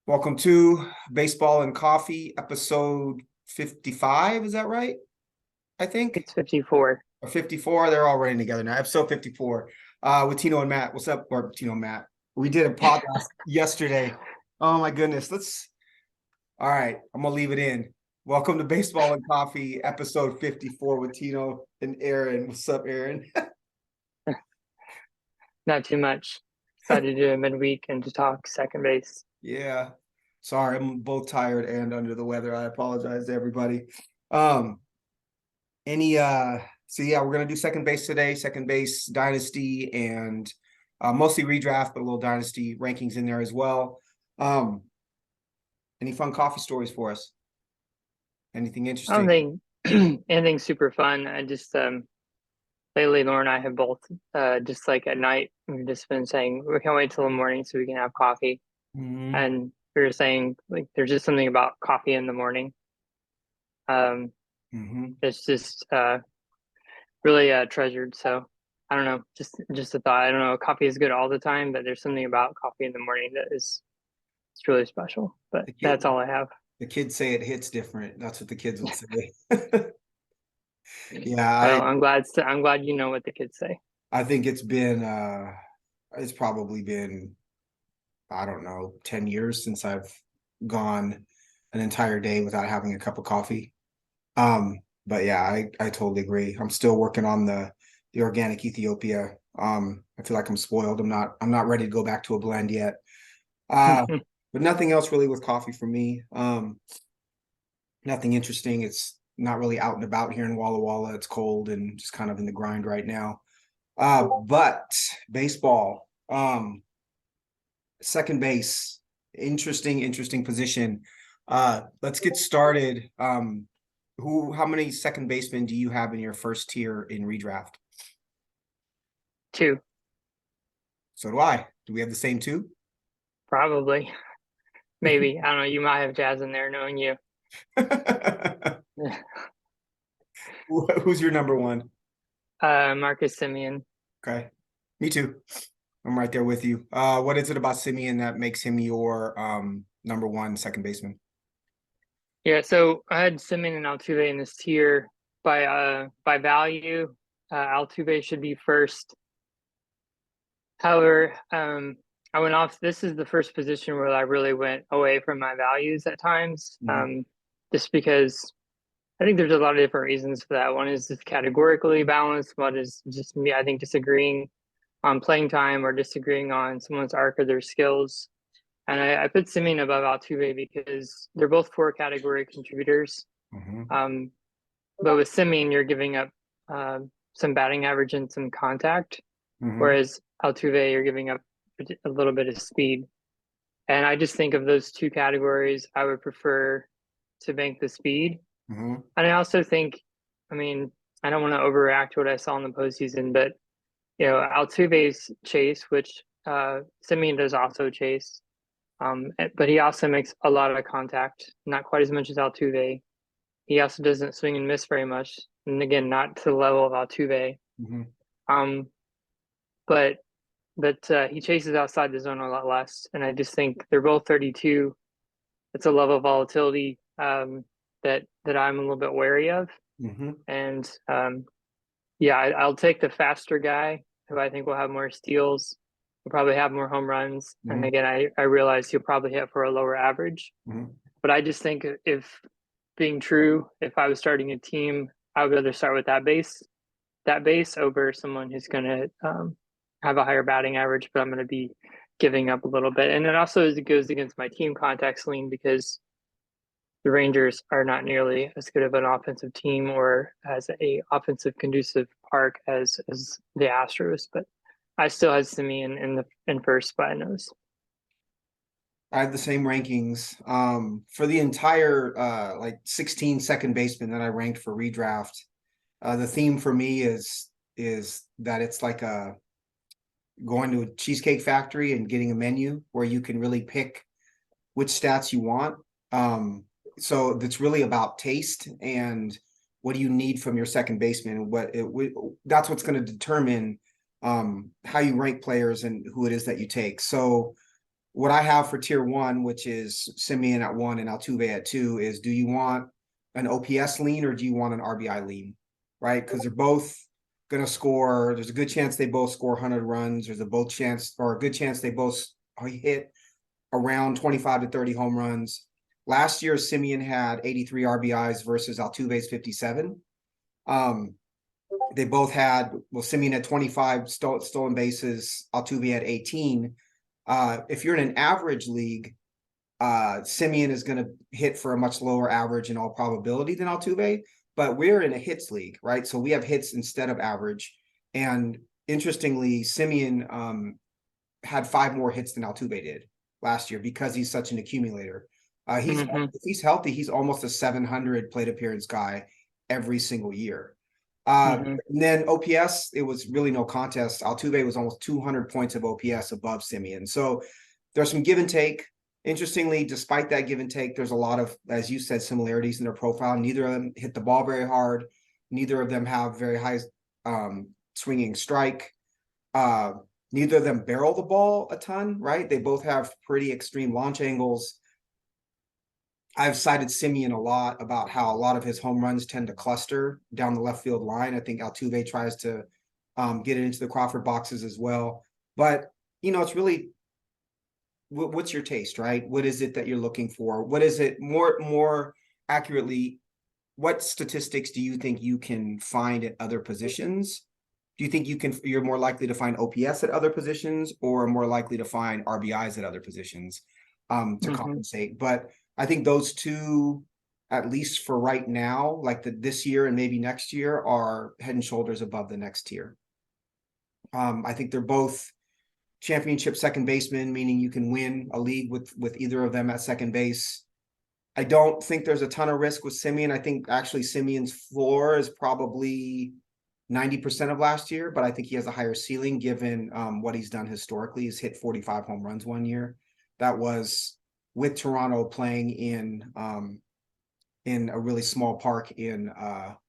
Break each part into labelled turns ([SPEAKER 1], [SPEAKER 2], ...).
[SPEAKER 1] Welcome to Baseball and Coffee, episode 55. Is that right? I think.
[SPEAKER 2] It's 54.
[SPEAKER 1] Or 54. They're all running together now. Episode 54 with Tino and Matt. What's up? Or Tino and Matt. We did a podcast yesterday. Oh my goodness. All right. I'm going to leave it in. Welcome to Baseball and Coffee, episode 54 with Tino and Aaron. What's up, Aaron?
[SPEAKER 2] Not too much. Decided to do a midweek and to talk second base.
[SPEAKER 1] Yeah. Sorry, I'm both tired and under the weather. I apologize to everybody. So yeah, we're gonna do second base today, second base dynasty, and mostly redraft, but a little dynasty rankings in there as well. Any fun coffee stories for us? Anything
[SPEAKER 2] I
[SPEAKER 1] interesting?
[SPEAKER 2] don't think anything super fun. I just lately Laura and I have both just like at night we've just been saying we can't wait till the morning so we can have coffee.
[SPEAKER 1] Mm-hmm.
[SPEAKER 2] And we were saying like there's just something about coffee in the morning. Um
[SPEAKER 1] Mm-hmm.
[SPEAKER 2] it's just really treasured. So I don't know, just a thought. I don't know, coffee is good all the time, but there's something about coffee in the morning that is it's really special. But
[SPEAKER 1] The
[SPEAKER 2] that's
[SPEAKER 1] kid,
[SPEAKER 2] all I have.
[SPEAKER 1] the kids say it hits different. That's what the kids would say. Yeah,
[SPEAKER 2] Well, I'm glad you know what the kids say.
[SPEAKER 1] I think it's probably been, I don't know, 10 years since I've gone an entire day without having a cup of coffee. But yeah, I totally agree. I'm still working on the organic Ethiopia. I feel like I'm spoiled. I'm not ready to go back to a blend yet. Uh, but nothing else really with coffee for me. Nothing interesting. It's not really out and about here in Walla Walla. It's cold and just kind of in the grind right now. But baseball, second base, interesting position. Let's get started. How many second basemen do you have in your first tier in redraft?
[SPEAKER 2] Two,
[SPEAKER 1] So do I. Do we have the same two?
[SPEAKER 2] probably. Maybe. I don't know. You might have Jazz in there knowing you.
[SPEAKER 1] Who's your number one?
[SPEAKER 2] Marcus Simeon.
[SPEAKER 1] Okay. Me too. I'm right there with you. What is it about Simeon that makes him your number one second baseman?
[SPEAKER 2] Yeah, so I had Simeon and Altuve in this tier by value. Altuve should be first. However, I went off. This is the first position where I really went away from my values at times.
[SPEAKER 1] Mm-hmm.
[SPEAKER 2] Just because I think there's a lot of different reasons for that. One is just categorically balanced. One is just me, I think, disagreeing on playing time or disagreeing on someone's arc or their skills. And I put Simeon above Altuve because they're both four category contributors.
[SPEAKER 1] Mm-hmm.
[SPEAKER 2] Um, but with Simeon, you're giving up some batting average and some contact,
[SPEAKER 1] Mm-hmm.
[SPEAKER 2] whereas Altuve, you're giving up a little bit of speed. And I just think of those two categories, I would prefer to bank the speed.
[SPEAKER 1] Mm-hmm.
[SPEAKER 2] And I also think, I mean, I don't want to overreact to what I saw in the postseason, but Altuve's chase, which Simeon does also chase, but he also makes a lot of contact, not quite as much as Altuve. He also doesn't swing and miss very much, and again, not to the level of Altuve.
[SPEAKER 1] Mm-hmm.
[SPEAKER 2] Um, but he chases outside the zone a lot less, and I just think they're both 32. It's a level of volatility that I'm a little bit wary of,
[SPEAKER 1] Mm-hmm.
[SPEAKER 2] and yeah, I'll take the faster guy who I think will have more steals, will probably have more home runs, and
[SPEAKER 1] Mm-hmm.
[SPEAKER 2] again, I realize he'll probably hit for a lower average.
[SPEAKER 1] Mm-hmm.
[SPEAKER 2] But I just think if being true, if I was starting a team, I would rather start with that base over someone who's going to have a higher batting average, but I'm going to be giving up a little bit. And it also it goes against my team context lean because the Rangers are not nearly as good of an offensive team or as a offensive conducive park as the Astros. But I still had Simeon in first by a nose.
[SPEAKER 1] I have the same rankings. For the entire like 16 second baseman that I ranked for redraft, the theme for me is that it's like a going to a cheesecake factory and getting a menu where you can really pick which stats you want. So that's really about taste and what do you need from your second baseman. That's what's going to determine how you rank players and who it is that you take. So what I have for tier one, which is Simeon at 1 and Altuve at 2, is do you want an OPS lean or do you want an RBI lean? Right? Because they're both going to score. There's a good chance they both score 100 runs. There's a good chance they both hit around 25 to 30 home runs. Last year, Simeon had 83 RBIs versus Altuve's 57. They both had, well, Simeon had 25 stolen bases, Altuve had 18. If you're in an average league, Simeon is going to hit for a much lower average in all probability than Altuve, but we're in a hits league, right? So we have hits instead of average. And interestingly, Simeon had 5 more hits than Altuve did last year because he's such an accumulator. If he's healthy, he's almost a 700 plate appearance guy every single year. And then OPS, it was really no contest. Altuve was almost 200 points of OPS above Simeon. So there's some give and take. Interestingly, despite that give and take, there's a lot of, as you said, similarities in their profile. Neither of them hit the ball very hard. Neither of them have very high swinging strike. Neither of them barrel the ball a ton, right? They both have pretty extreme launch angles. I've cited Simeon a lot about how a lot of his home runs tend to cluster down the left field line. I think Altuve tries to get it into the Crawford boxes as well. But, it's really, what's your taste, right? What is it that you're looking for? What is it more accurately? What statistics do you think you can find at other positions? Do you think you're more likely to find OPS at other positions or more likely to find RBIs at other positions to compensate? But I think those two, at least for right now, like this year and maybe next year, are head and shoulders above the next tier. I think they're both championship second basemen, meaning you can win a league with either of them at second base. I don't think there's a ton of risk with Simeon. I think actually Simeon's floor is probably 90% of last year, but I think he has a higher ceiling given what he's done historically. He's hit 45 home runs one year. That was with Toronto playing in a really small park in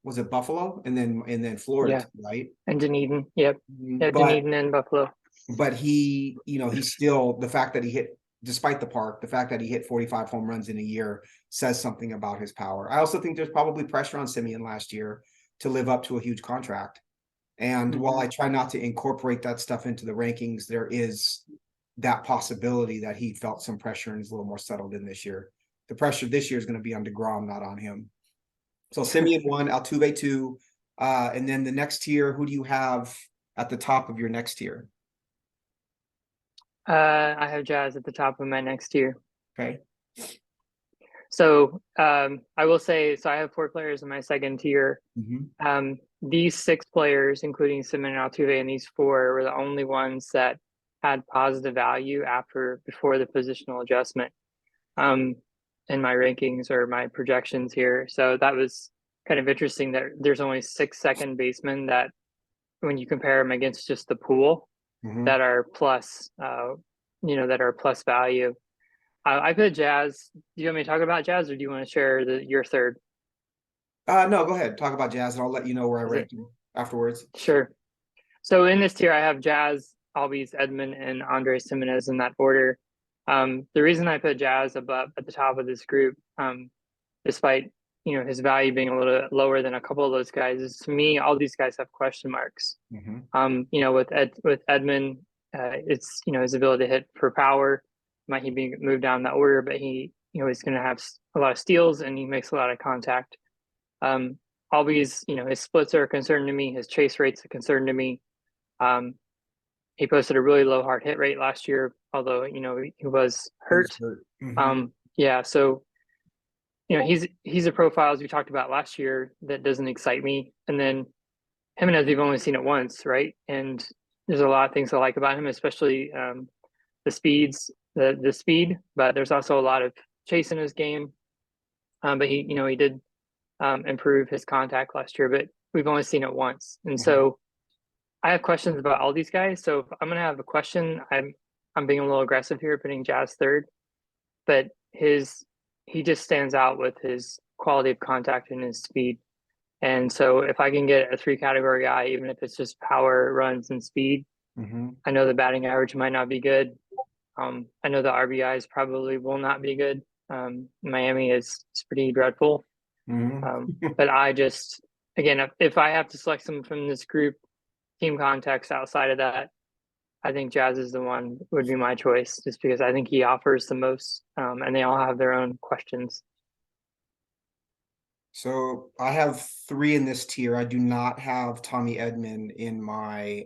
[SPEAKER 1] was it Buffalo and then Florida, right?
[SPEAKER 2] And Dunedin, yep. Yeah, Dunedin and Buffalo.
[SPEAKER 1] But he still, the fact that he hit, despite the park, the fact that he hit 45 home runs in a year says something about his power. I also think there's probably pressure on Simeon last year to live up to a huge contract. And while I try not to incorporate that stuff into the rankings, there is that possibility that he felt some pressure and is a little more settled in this year. The pressure this year is going to be on DeGrom, not on him. So Simeon 1, Altuve 2, and then the next tier, who do you have at the top of your next tier?
[SPEAKER 2] I have Jazz at the top of my next tier.
[SPEAKER 1] Okay.
[SPEAKER 2] So I will say, so I have 4 players in my second tier. These 6 players, including Simeon and Altuve, and these 4 were the only ones that had positive value before the positional adjustment in my rankings or my projections here. So that was kind of interesting that there's only 6 second basemen that when you compare them against just the pool that are plus, that are plus value. I put Jazz. Do you want me to talk about Jazz or do you want to share your third?
[SPEAKER 1] No, go ahead. Talk about Jazz and I'll let you know where I rank you afterwards.
[SPEAKER 2] Sure. So in this tier, I have Jazz, Albies, Edman, and Andres Gimenez in that order. The reason I put Jazz above at the top of this group, despite his value being a little bit lower than a couple of those guys, is to me all these guys have question marks. With Edman, it's his ability to hit for power. Might he be moved down that order? But he's going to have a lot of steals and he makes a lot of contact. Albies, his splits are a concern to me. His chase rate's a concern to me. He posted a really low hard hit rate last year, although he was hurt. So he's a profile, as we talked about last year, that doesn't excite me. And then Jimenez, we've only seen it once, right? And there's a lot of things I like about him, especially the speed. But there's also a lot of chase in his game. But he did improve his contact last year, but we've only seen it once. And so I have questions about all these guys. So if I'm going to have a question, I'm being a little aggressive here, putting Jazz third, but he just stands out with his quality of contact and his speed. And so if I can get a 3-category guy, even if it's just power, runs, and speed, I know the batting average might not be good, I know the RBIs probably will not be good. Miami is pretty dreadful. But I just, again, if I have to select someone from this group, team context outside of that, I think Jazz is the one would be my choice, just because I think he offers the most, and they all have their own questions.
[SPEAKER 1] So I have 3 in this tier. I do not have Tommy Edman in my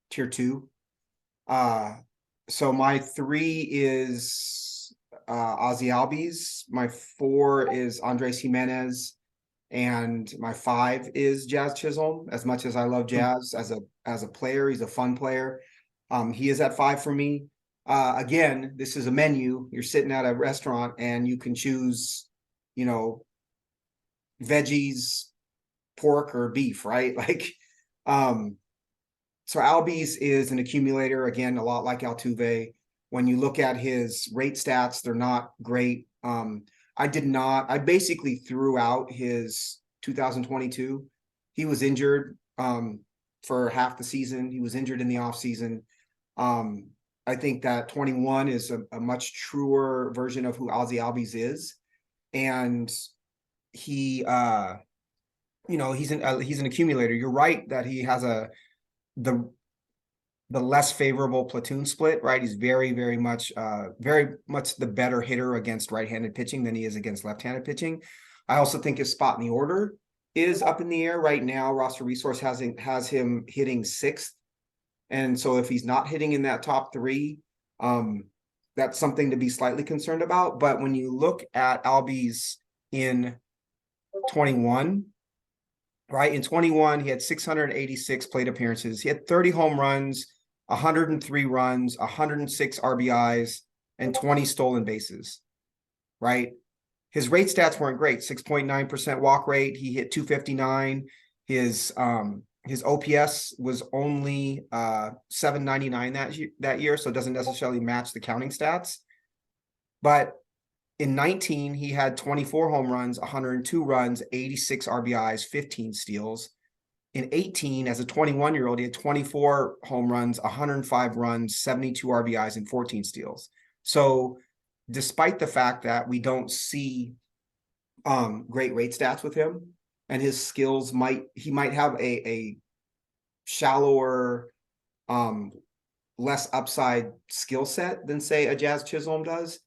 [SPEAKER 1] tier 2. So my 3 is Ozzy Albies, my 4 is Andres Jimenez, and my 5 is Jazz Chisholm. As much as I love Jazz as a player, he's a fun player. He is at 5 for me. Again, this is a menu. You're sitting at a restaurant and you can choose, you know, veggies, pork, or beef, right? So Albies is an accumulator, again, a lot like Altuve. When you look at his rate stats, they're not great. I basically threw out his 2022. He was injured for half the season. He was injured in the offseason. I think that 21 is a much truer version of who Ozzy Albies is. And he he's an accumulator. You're right that he has the less favorable platoon split, right? He's very much the better hitter against right-handed pitching than he is against left-handed pitching. I also think his spot in the order is up in the air right now. Roster Resource has him hitting 6th. And so if he's not hitting in that top 3, that's something to be slightly concerned about. But when you look at Albies in 21, right? In 21, he had 686 plate appearances. He had 30 home runs, 103 runs, 106 RBIs, and 20 stolen bases, right? His rate stats weren't great. 6.9% walk rate. He hit 259. His OPS was only 799 that year, so it doesn't necessarily match the counting stats. But in 19, he had 24 home runs, 102 runs, 86 RBIs, 15 steals. In 18, as a 21-year-old, he had 24 home runs, 105 runs, 72 RBIs, and 14 steals. So despite the fact that we don't see great rate stats with him, and his skills he might have a shallower, less upside skill set than, say, a Jazz Chisholm does.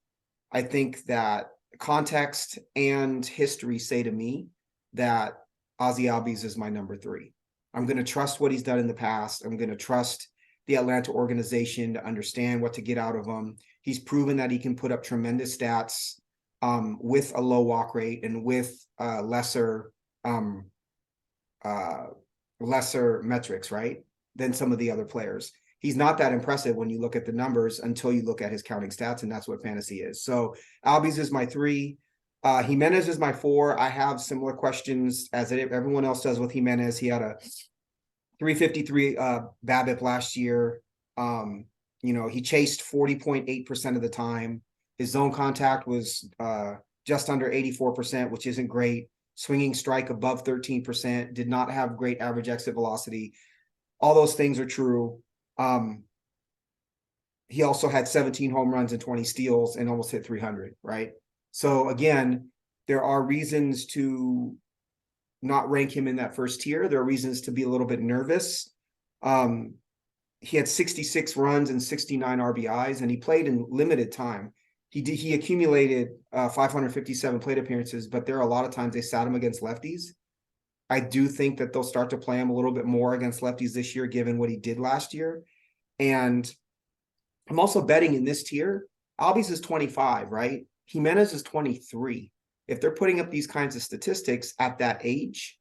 [SPEAKER 1] I think that context and history say to me that Ozzy Albies is my number 3. I'm going to trust what he's done in the past. I'm going to trust the Atlanta organization to understand what to get out of him. He's proven that he can put up tremendous stats with a low walk rate and with lesser metrics, right, than some of the other players. He's not that impressive when you look at the numbers until you look at his counting stats, and that's what fantasy is. So Albies is my 3. Jimenez is my 4. I have similar questions as everyone else does with Jimenez. He had a 353 BABIP last year. He chased 40.8% of the time. His zone contact was just under 84%, which isn't great. Swinging strike above 13%. Did not have great average exit velocity. All those things are true. He also had 17 home runs and 20 steals and almost hit 300, right? So again, there are reasons to not rank him in that first tier. There are reasons to be a little bit nervous. He had 66 runs and 69 RBIs, and he played in limited time. He accumulated 557 plate appearances, but there are a lot of times they sat him against lefties. I do think that they'll start to play him a little bit more against lefties this year, given what he did last year. And I'm also betting in this tier, Albies is 25, right? Jimenez is 23. If they're putting up these kinds of statistics at that age,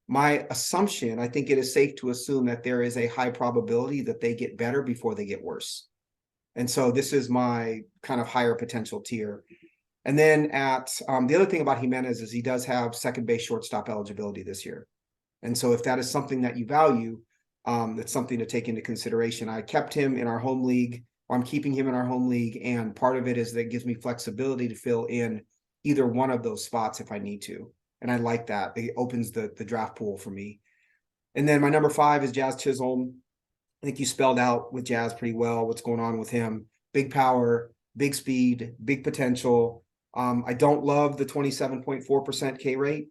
[SPEAKER 1] my assumption, I think it is safe to assume that there is a high probability that they get better before they get worse. And so this is my kind of higher potential tier. And then the other thing about Jimenez is he does have second base shortstop eligibility this year. And so if that is something that you value, that's something to take into consideration. I kept him in our home league, or I'm keeping him in our home league. And part of it is that it gives me flexibility to fill in either one of those spots if I need to. And I like that. It opens the draft pool for me. And then my number 5 is Jazz Chisholm. I think you spelled out with Jazz pretty well what's going on with him. big power, big speed, big potential. I don't love the 27.4% K rate,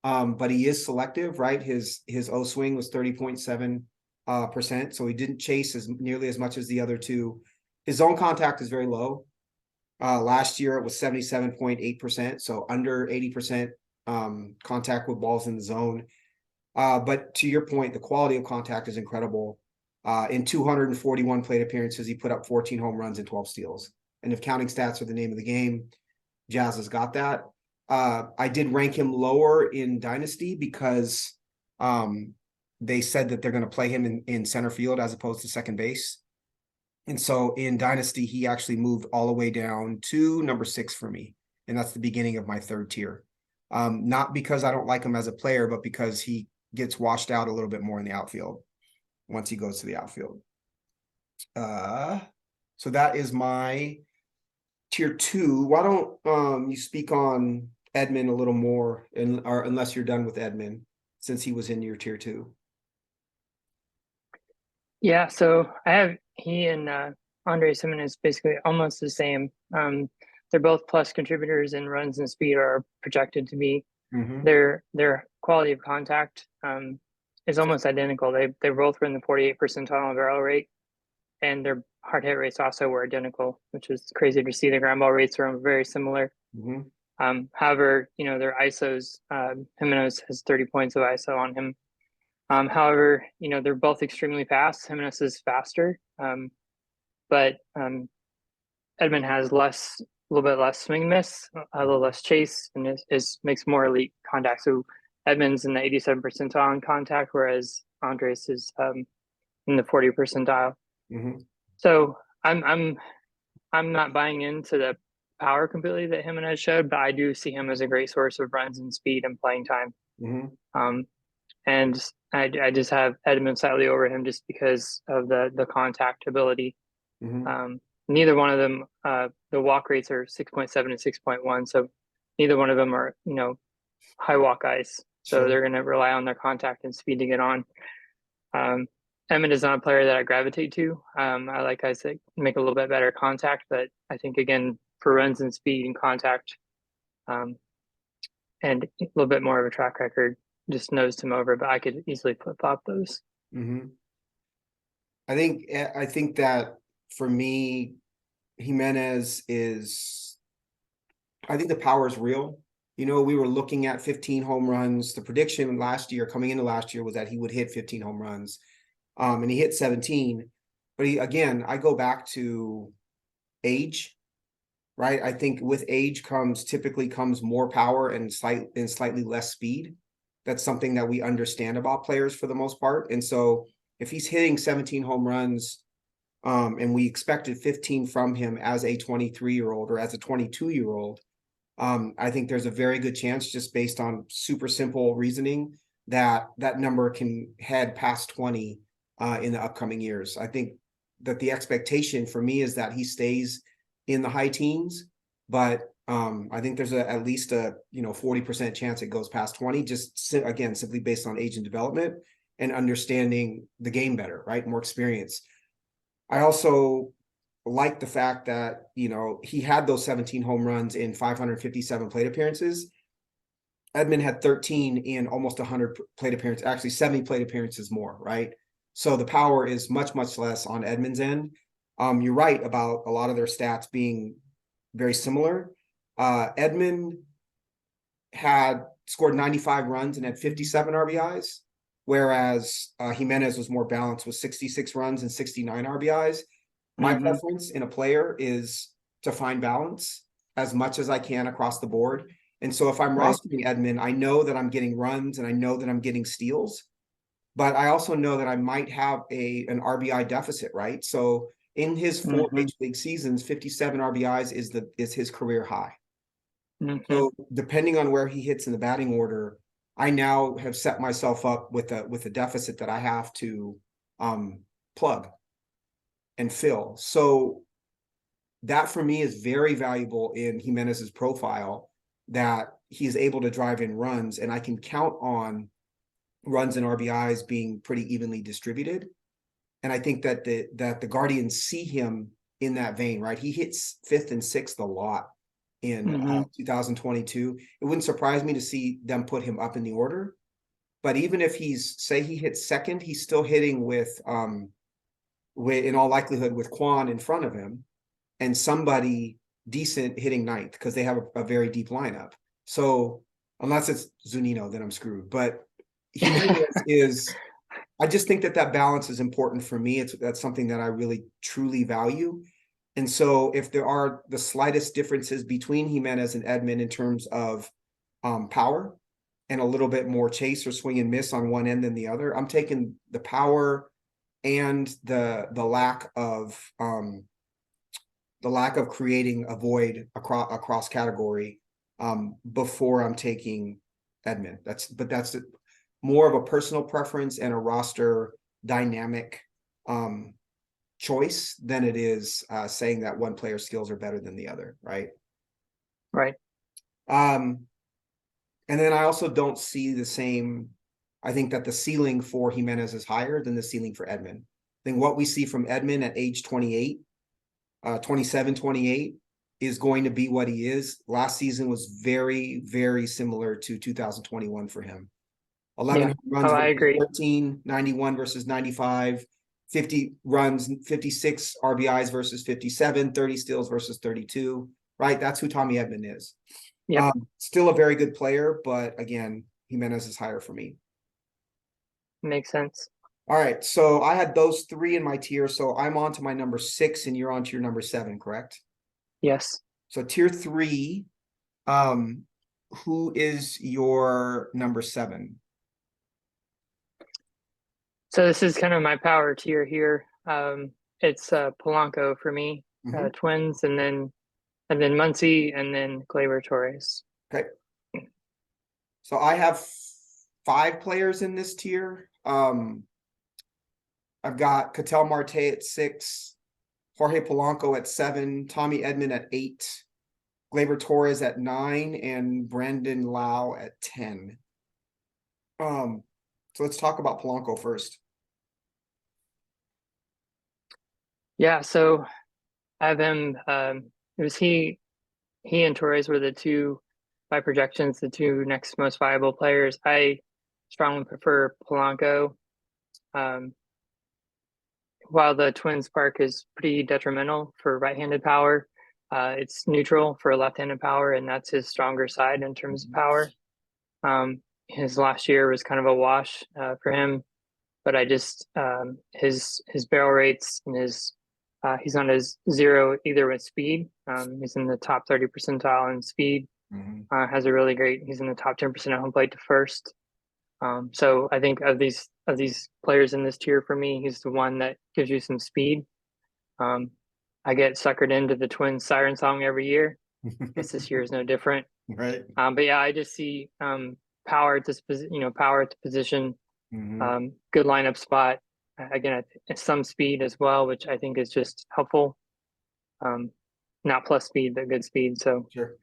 [SPEAKER 1] but he is selective, right? His O swing was 30.7%, so he didn't chase as nearly as much as the other two. His zone contact is very low. Last year it was 77.8%, so under 80% contact with balls in the zone. But to your point, the quality of contact is incredible. In 241 plate appearances, he put up 14 home runs and 12 steals. And if counting stats are the name of the game, Jazz has got that. I did rank him lower in Dynasty because they said that they're going to play him in center field as opposed to second base. And so in Dynasty, he actually moved all the way down to number 6 for me. And that's the beginning of my third tier. Not because I don't like him as a player, but because he gets washed out a little bit more in the outfield once he goes to the outfield. So that is my tier 2. Why don't you speak on Edman a little more, or unless you're done with Edman, since he was in your tier 2?
[SPEAKER 2] Yeah, so I have he and Andres Gimenez basically almost the same. They're both plus contributors, and runs and speed are projected to be. Their quality of contact is almost identical. They both were in the 48th percentile barrel rate, and their hard hit rates also were identical, which is crazy to see. The ground ball rates are very similar. However, their ISOs, Jimenez has 30 points of ISO on him. However, they're both extremely fast. Jimenez is faster, but Edman has a little bit less swing miss, a little less chase, and makes more elite contact. So Edman's in the 87th percentile on contact, whereas Andres is in the 40th percentile. So I'm not buying into the power completely that Jimenez showed, but I do see him as a great source of runs and speed and playing time. And I just have Edman slightly over him just because of the contact ability. Neither one of them, the walk rates are 6.7 and 6.1, so neither one of them are high walk guys. So they're going to rely on their contact and speed to get on. Edman is not a player that I gravitate to. I like guys that make a little bit better contact, but I think again for runs and speed and contact, and a little bit more of a track record, just nosed him over. But I could easily flip flop those.
[SPEAKER 1] I think that for me, Jimenez is. I think the power is real. We were looking at 15 home runs. The prediction last year, coming into last year, was that he would hit 15 home runs. And he hit 17. But I go back to age, right? I think with age typically comes more power and slightly less speed. That's something that we understand about players for the most part. And so if he's hitting 17 home runs, and we expected 15 from him as a 23-year-old or as a 22-year-old, I think there's a very good chance, just based on super simple reasoning, that number can head past 20 in the upcoming years. I think that the expectation for me is that he stays in the high teens, but I think there's at least a 40% chance it goes past 20, just simply based on age and development and understanding the game better, right? More experience. I also like the fact that, he had those 17 home runs in 557 plate appearances. Edman had 13 in almost 100 plate appearances, actually 70 plate appearances more, right? So the power is much, much less on Edman's end. You're right about a lot of their stats being very similar. Edman had scored 95 runs and had 57 RBIs. Whereas Jimenez was more balanced with 66 runs and 69 RBIs. My preference in a player is to find balance as much as I can across the board. And so if I'm rostering Edman, I know that I'm getting runs and I know that I'm getting steals, but I also know that I might have an RBI deficit, right? So in his 4 major league seasons, 57 RBIs is his career high. So depending on where he hits in the batting order, I now have set myself up with a deficit that I have to plug and fill. So that for me is very valuable in Jimenez's profile, that he's able to drive in runs, and I can count on runs and RBIs being pretty evenly distributed. And I think that the Guardians see him in that vein, right? He hits fifth and sixth a lot in 2022. It wouldn't surprise me to see them put him up in the order. But even if say he hits second, he's still hitting with in all likelihood with Quan in front of him and somebody decent hitting ninth because they have a very deep lineup. So unless it's Zunino, then I'm screwed. But Jimenez is, I just think that balance is important for me. That's something that I really truly value. And so if there are the slightest differences between Jimenez and Edman in terms of power and a little bit more chase or swing and miss on one end than the other, I'm taking the power and the lack of creating a void across category before I'm taking Edman. That's more of a personal preference and a roster dynamic choice than it is saying that one player's skills are better than the other, right?
[SPEAKER 2] Right.
[SPEAKER 1] And then I also don't see the same. I think that the ceiling for Jimenez is higher than the ceiling for Edman. I think what we see from Edman at age 28, 27, 28 is going to be what he is. Last season was very, very similar to 2021 for him. 11 runs
[SPEAKER 2] I
[SPEAKER 1] versus
[SPEAKER 2] agree.
[SPEAKER 1] 13, 91 versus 95, 50 runs, 56 RBIs versus 57, 30 steals versus 32, right? That's who Tommy Edman is.
[SPEAKER 2] Yep.
[SPEAKER 1] Still a very good player, but again, Jimenez is higher for me.
[SPEAKER 2] Makes sense.
[SPEAKER 1] All right, so I had those three in my tier, so I'm on to my number 6 and you're on to your number 7, correct?
[SPEAKER 2] Yes.
[SPEAKER 1] So tier 3, who is your number 7?
[SPEAKER 2] So this is kind of my power tier here. It's Polanco for me, Twins, and then Muncy, and then Gleyber Torres.
[SPEAKER 1] Okay. So I have 5 players in this tier. I've got Ketel Marte at 6, Jorge Polanco at 7, Tommy Edman at 8, Gleyber Torres at 9, and Brandon Lau at 10. So let's talk about Polanco first.
[SPEAKER 2] Yeah, so I have him. It was he and Torres were the two, by projections, the two next most viable players. I strongly prefer Polanco. While the Twins park is pretty detrimental for right-handed power, it's neutral for left-handed power, and that's his stronger side in terms of power. His last year was kind of a wash for him, but I just his barrel rates and his he's on his 0 either with speed. He's in the top 30 percentile in speed. Has a really great. He's in the top 10% of home plate to first. So I think of these players in this tier, for me, he's the one that gives you some speed. I get suckered into the Twins siren song every year. Guess this year is no different.
[SPEAKER 1] Right.
[SPEAKER 2] But yeah, I just see power at this power at the position. Good lineup spot. Again, some speed as well, which I think is just helpful. Not plus speed, but good speed. So
[SPEAKER 1] sure.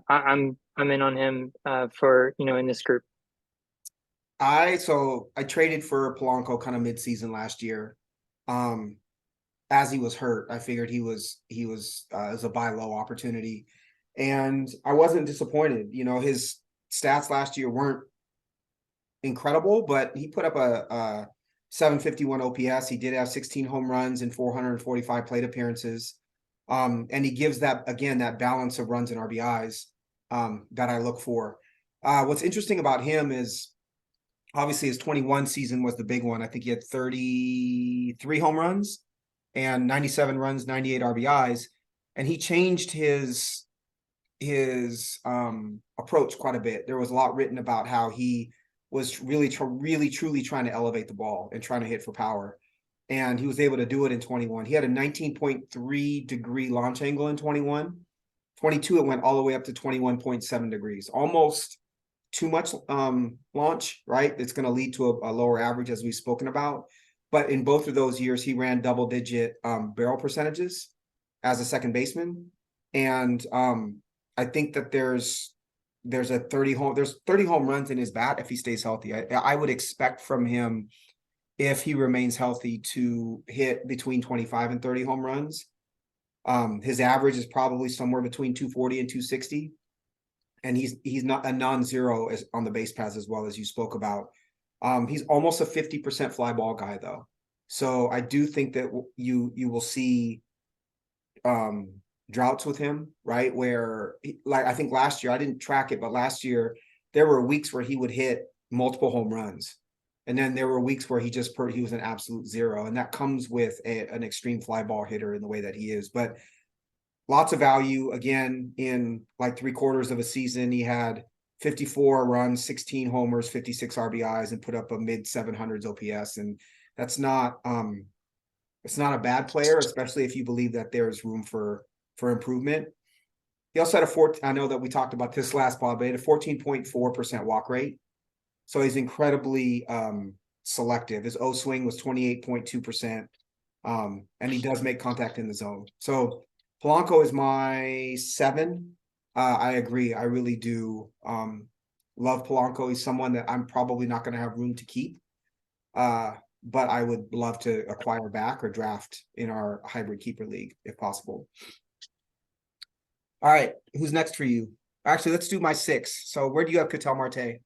[SPEAKER 2] I'm in on him for in this group.
[SPEAKER 1] I traded for Polanco kind of mid-season last year. As he was hurt, I figured he was as a buy low opportunity, and I wasn't disappointed. His stats last year weren't incredible, but he put up a 751 OPS. He did have 16 home runs and 445 plate appearances. And he gives that balance of runs and RBIs that I look for. What's interesting about him is obviously his 21 season was the big one. I think he had 33 home runs and 97 runs, 98 RBIs. And he changed his approach quite a bit. There was a lot written about how he was really truly trying to elevate the ball and trying to hit for power. And he was able to do it in 21. He had a 19.3 degree launch angle in 21. 22, it went all the way up to 21.7 degrees. Almost too much launch, right? It's going to lead to a lower average, as we've spoken about. But in both of those years, he ran double-digit barrel percentages as a second baseman. And I think that there's 30 home runs in his bat if he stays healthy. I would expect from him, if he remains healthy, to hit between 25 and 30 home runs. His average is probably somewhere between 240 and 260. And he's not a non-zero on the base paths as well, as you spoke about. He's almost a 50% fly ball guy though. So I do think that you will see droughts with him, right? Where like I think last year, I didn't track it, but last year there were weeks where he would hit multiple home runs. And then there were weeks where he was an absolute zero. And that comes with an extreme fly ball hitter in the way that he is. But lots of value again in like 3/4 of a season. He had 54 runs, 16 homers, 56 RBIs, and put up a mid 700s OPS. And that's not it's not a bad player, especially if you believe that there's room for improvement. He also had I know that we talked about this last pod, but he had a 14.4% walk rate. So he's incredibly selective. His O swing was 28.2%. And he does make contact in the zone. So Polanco is my 7. I agree. I really do love Polanco. He's someone that I'm probably not going to have room to keep. But I would love to acquire back or draft in our hybrid keeper league if possible. All right. Who's next for you? Actually, let's do my 6. So where do you have Ketel Marte?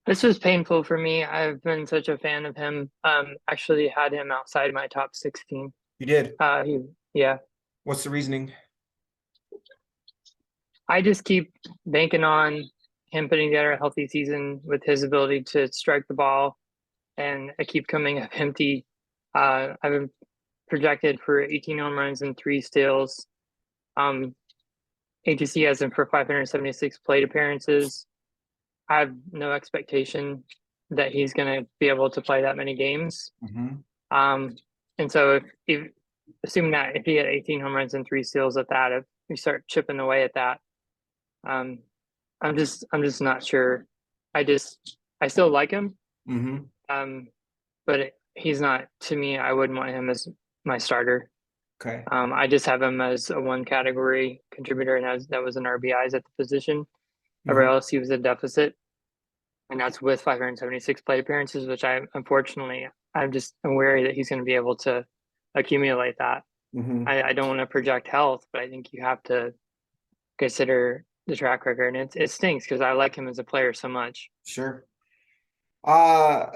[SPEAKER 2] This was painful for me. I've been such a fan of him. Actually had him outside my top 16.
[SPEAKER 1] You did?
[SPEAKER 2] Yeah.
[SPEAKER 1] What's the reasoning?
[SPEAKER 2] I just keep banking on him putting together a healthy season with his ability to strike the ball, and I keep coming up empty. I've been projected for 18 home runs and 3 steals. ATC has him for 576 plate appearances. I have no expectation that he's going to be able to play that many games. And so if assuming that if he had 18 home runs and 3 steals at that, if we start chipping away at that, I'm just not sure. I still like him. But he's not, to me, I wouldn't want him as my starter.
[SPEAKER 1] Okay.
[SPEAKER 2] I just have him as a 1 category contributor, and that was an RBIs at the position. Everywhere else he was a deficit. And that's with 576 plate appearances, which I'm wary that he's going to be able to accumulate that. I don't want to project health, but I think you have to consider the track record, and it stinks because I like him as a player so much.
[SPEAKER 1] Sure. I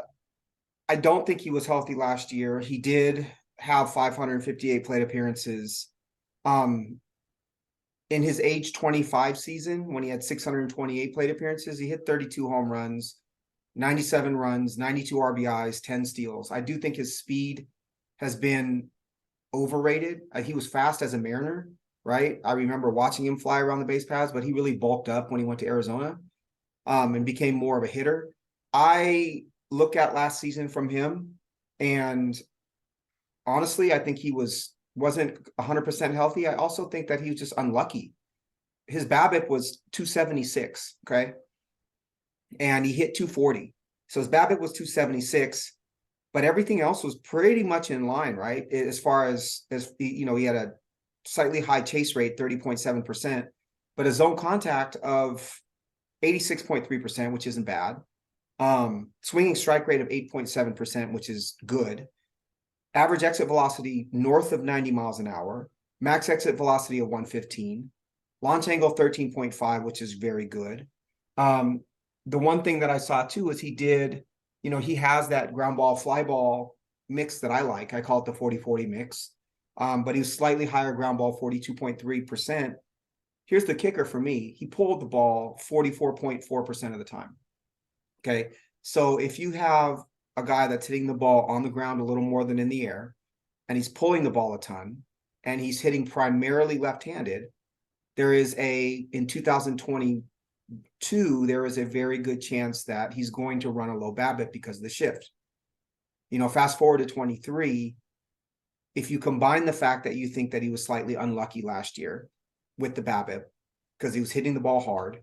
[SPEAKER 1] don't think he was healthy last year. He did have 558 plate appearances. In his age 25 season, when he had 628 plate appearances, he hit 32 home runs, 97 runs, 92 RBIs, 10 steals. I do think his speed has been overrated. He was fast as a Mariner, right? I remember watching him fly around the base paths, but he really bulked up when he went to Arizona and became more of a hitter. I look at last season from him, and honestly, I think he wasn't 100% healthy. I also think that he was just unlucky. His BABIP was 276, okay? And he hit 240. So his BABIP was 276, but everything else was pretty much in line, right? As far as he had a slightly high chase rate, 30.7%, but a zone contact of 86.3%, which isn't bad. Swinging strike rate of 8.7%, which is good. Average exit velocity north of 90 miles an hour. Max exit velocity of 115. Launch angle 13.5, which is very good. The one thing that I saw too is he has that ground ball, fly ball mix that I like. I call it the 40-40 mix. But he was slightly higher ground ball, 42.3%. Here's the kicker for me. He pulled the ball 44.4% of the time. Okay. So if you have a guy that's hitting the ball on the ground a little more than in the air, and he's pulling the ball a ton, and he's hitting primarily left-handed, in 2022, there is a very good chance that he's going to run a low BABIP because of the shift. Fast forward to 23, if you combine the fact that you think that he was slightly unlucky last year with the BABIP because he was hitting the ball hard,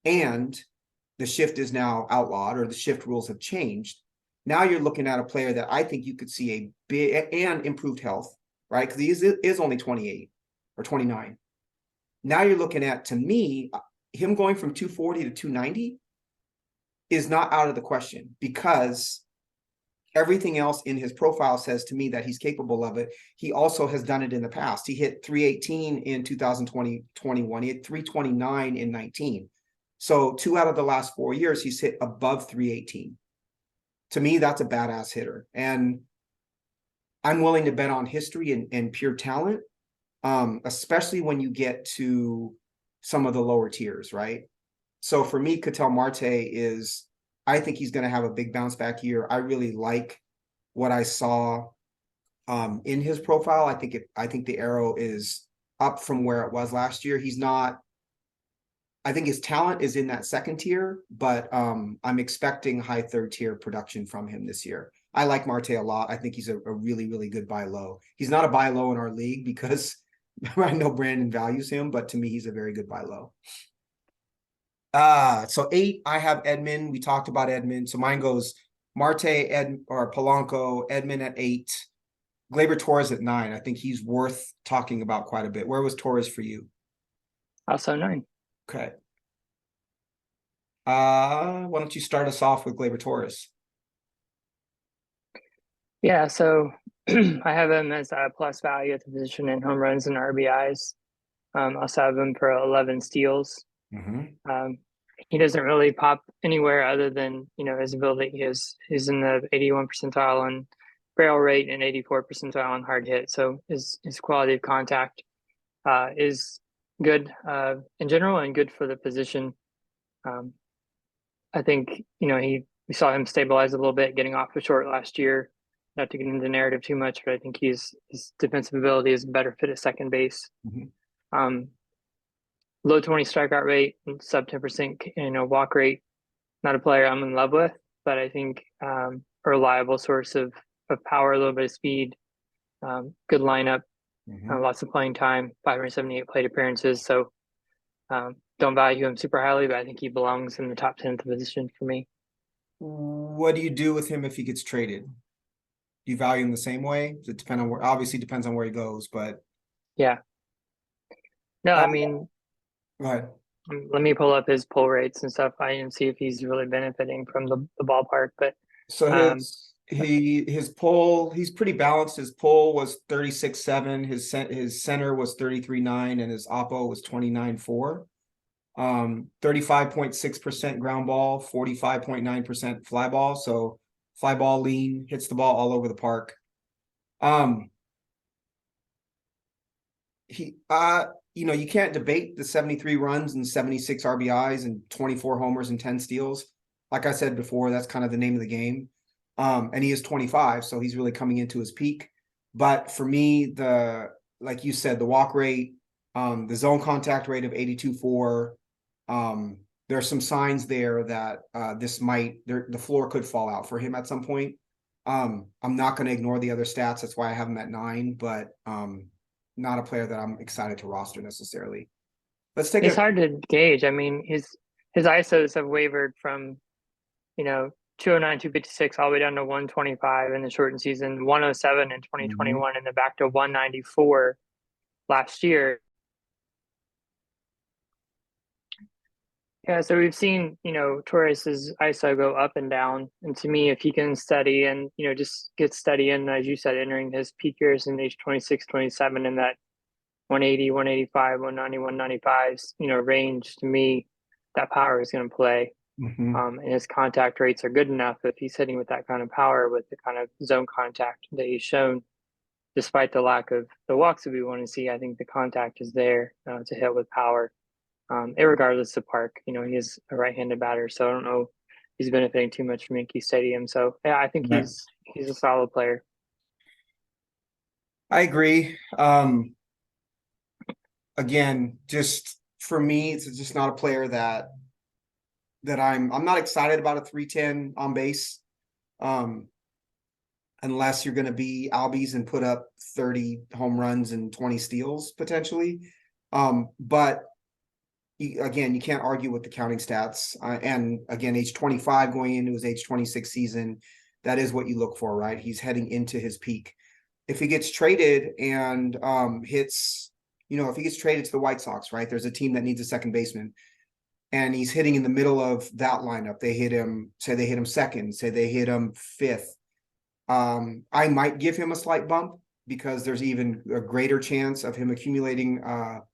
[SPEAKER 1] and the shift is now outlawed, or the shift rules have changed. Now you're looking at a player that I think you could see a big and improved health, right? Because he is only 28 or 29. Now you're looking at, to me, him going from 240 to 290 is not out of the question, because everything else in his profile says to me that he's capable of it. He also has done it in the past. He hit 318 in 2020-21. He hit 329 in 19. So 2 out of the last 4 years, he's hit above 318. To me, that's a badass hitter. And I'm willing to bet on history and pure talent, especially when you get to some of the lower tiers, right? So for me, Ketel Marte is, I think he's going to have a big bounce back year. I really like what I saw in his profile. I think the arrow is up from where it was last year. He's not, I think his talent is in that second tier, but I'm expecting high third tier production from him this year. I like Marte a lot. I think he's a really, really good buy low. He's not a buy low in our league because I know Brandon values him, but to me, he's a very good buy low. So 8, I have Edman. We talked about Edman. So mine goes Marte, or Polanco, Edman at 8, Gleyber Torres at 9. I think he's worth talking about quite a bit. Where was Torres for you?
[SPEAKER 2] Also 9.
[SPEAKER 1] Okay. Why don't you start us off with Gleyber Torres?
[SPEAKER 2] Yeah, so I have him as a plus value at the position in home runs and RBIs. Also have him for 11 steals. He doesn't really pop anywhere other than, his ability. He's in the 81 percentile on barrel rate and 84 percentile on hard hit. So his quality of contact is good in general and good for the position. I think, we saw him stabilize a little bit getting off the short last year. Not to get into the narrative too much, but I think his defensive ability is a better fit at second base. Low 20 strikeout rate, sub 10%, walk rate. Not a player I'm in love with, but I think a reliable source of power, a little bit of speed, good lineup, lots of playing time, 578 plate appearances. So don't value him super highly, but I think he belongs in the top 10 position for me.
[SPEAKER 1] What do you do with him if he gets traded? Do you value him the same way? Does it depend on where? Obviously, depends on where he goes, but
[SPEAKER 2] yeah. No, I mean,
[SPEAKER 1] go ahead.
[SPEAKER 2] Let me pull up his pull rates and stuff. I can see if he's really benefiting from the ballpark. But
[SPEAKER 1] so his pull, he's pretty balanced. His pull was 36.7. His center was 33.9, and his oppo was 29.4. 35.6% ground ball, 45.9% fly ball. So fly ball lean, hits the ball all over the park. You can't debate the 73 runs and 76 RBIs and 24 homers and 10 steals. Like I said before, that's kind of the name of the game. And he is 25, so he's really coming into his peak. But for me, like you said, the walk rate, the zone contact rate of 82.4, there's some signs there that the floor could fall out for him at some point. I'm not going to ignore the other stats. That's why I have him at 9, but not a player that I'm excited to roster necessarily.
[SPEAKER 2] It's hard to gauge. I mean, his ISOs have wavered from, 209, 256 all the way down to 125 in the shortened season, 107 in 2021, and then back to 194 last year. Yeah, so we've seen, Torres's ISO go up and down. And to me, if he can study and, just get steady in, as you said, entering his peak years in age 26, 27 in that 180, 185, 190, 195s, range, to me, that power is going to play. And his contact rates are good enough if he's hitting with that kind of power, with the kind of zone contact that he's shown, despite the lack of the walks that we want to see. I think the contact is there to hit with power. Irregardless of park, he is a right-handed batter, so I don't know if he's benefiting too much from Yankee Stadium. So yeah, I think he's a solid player.
[SPEAKER 1] I agree. Again, just for me, it's just not a player that I'm not excited about a 310 on base. Unless you're going to be Albies and put up 30 home runs and 20 steals potentially. But again, you can't argue with the counting stats. And again, age 25 going into his age 26 season, that is what you look for, right? He's heading into his peak. If he gets traded and if he gets traded to the White Sox, right? There's a team that needs a second baseman, and he's hitting in the middle of that lineup. They hit him second, say they hit him fifth. I might give him a slight bump because there's even a greater chance of him accumulating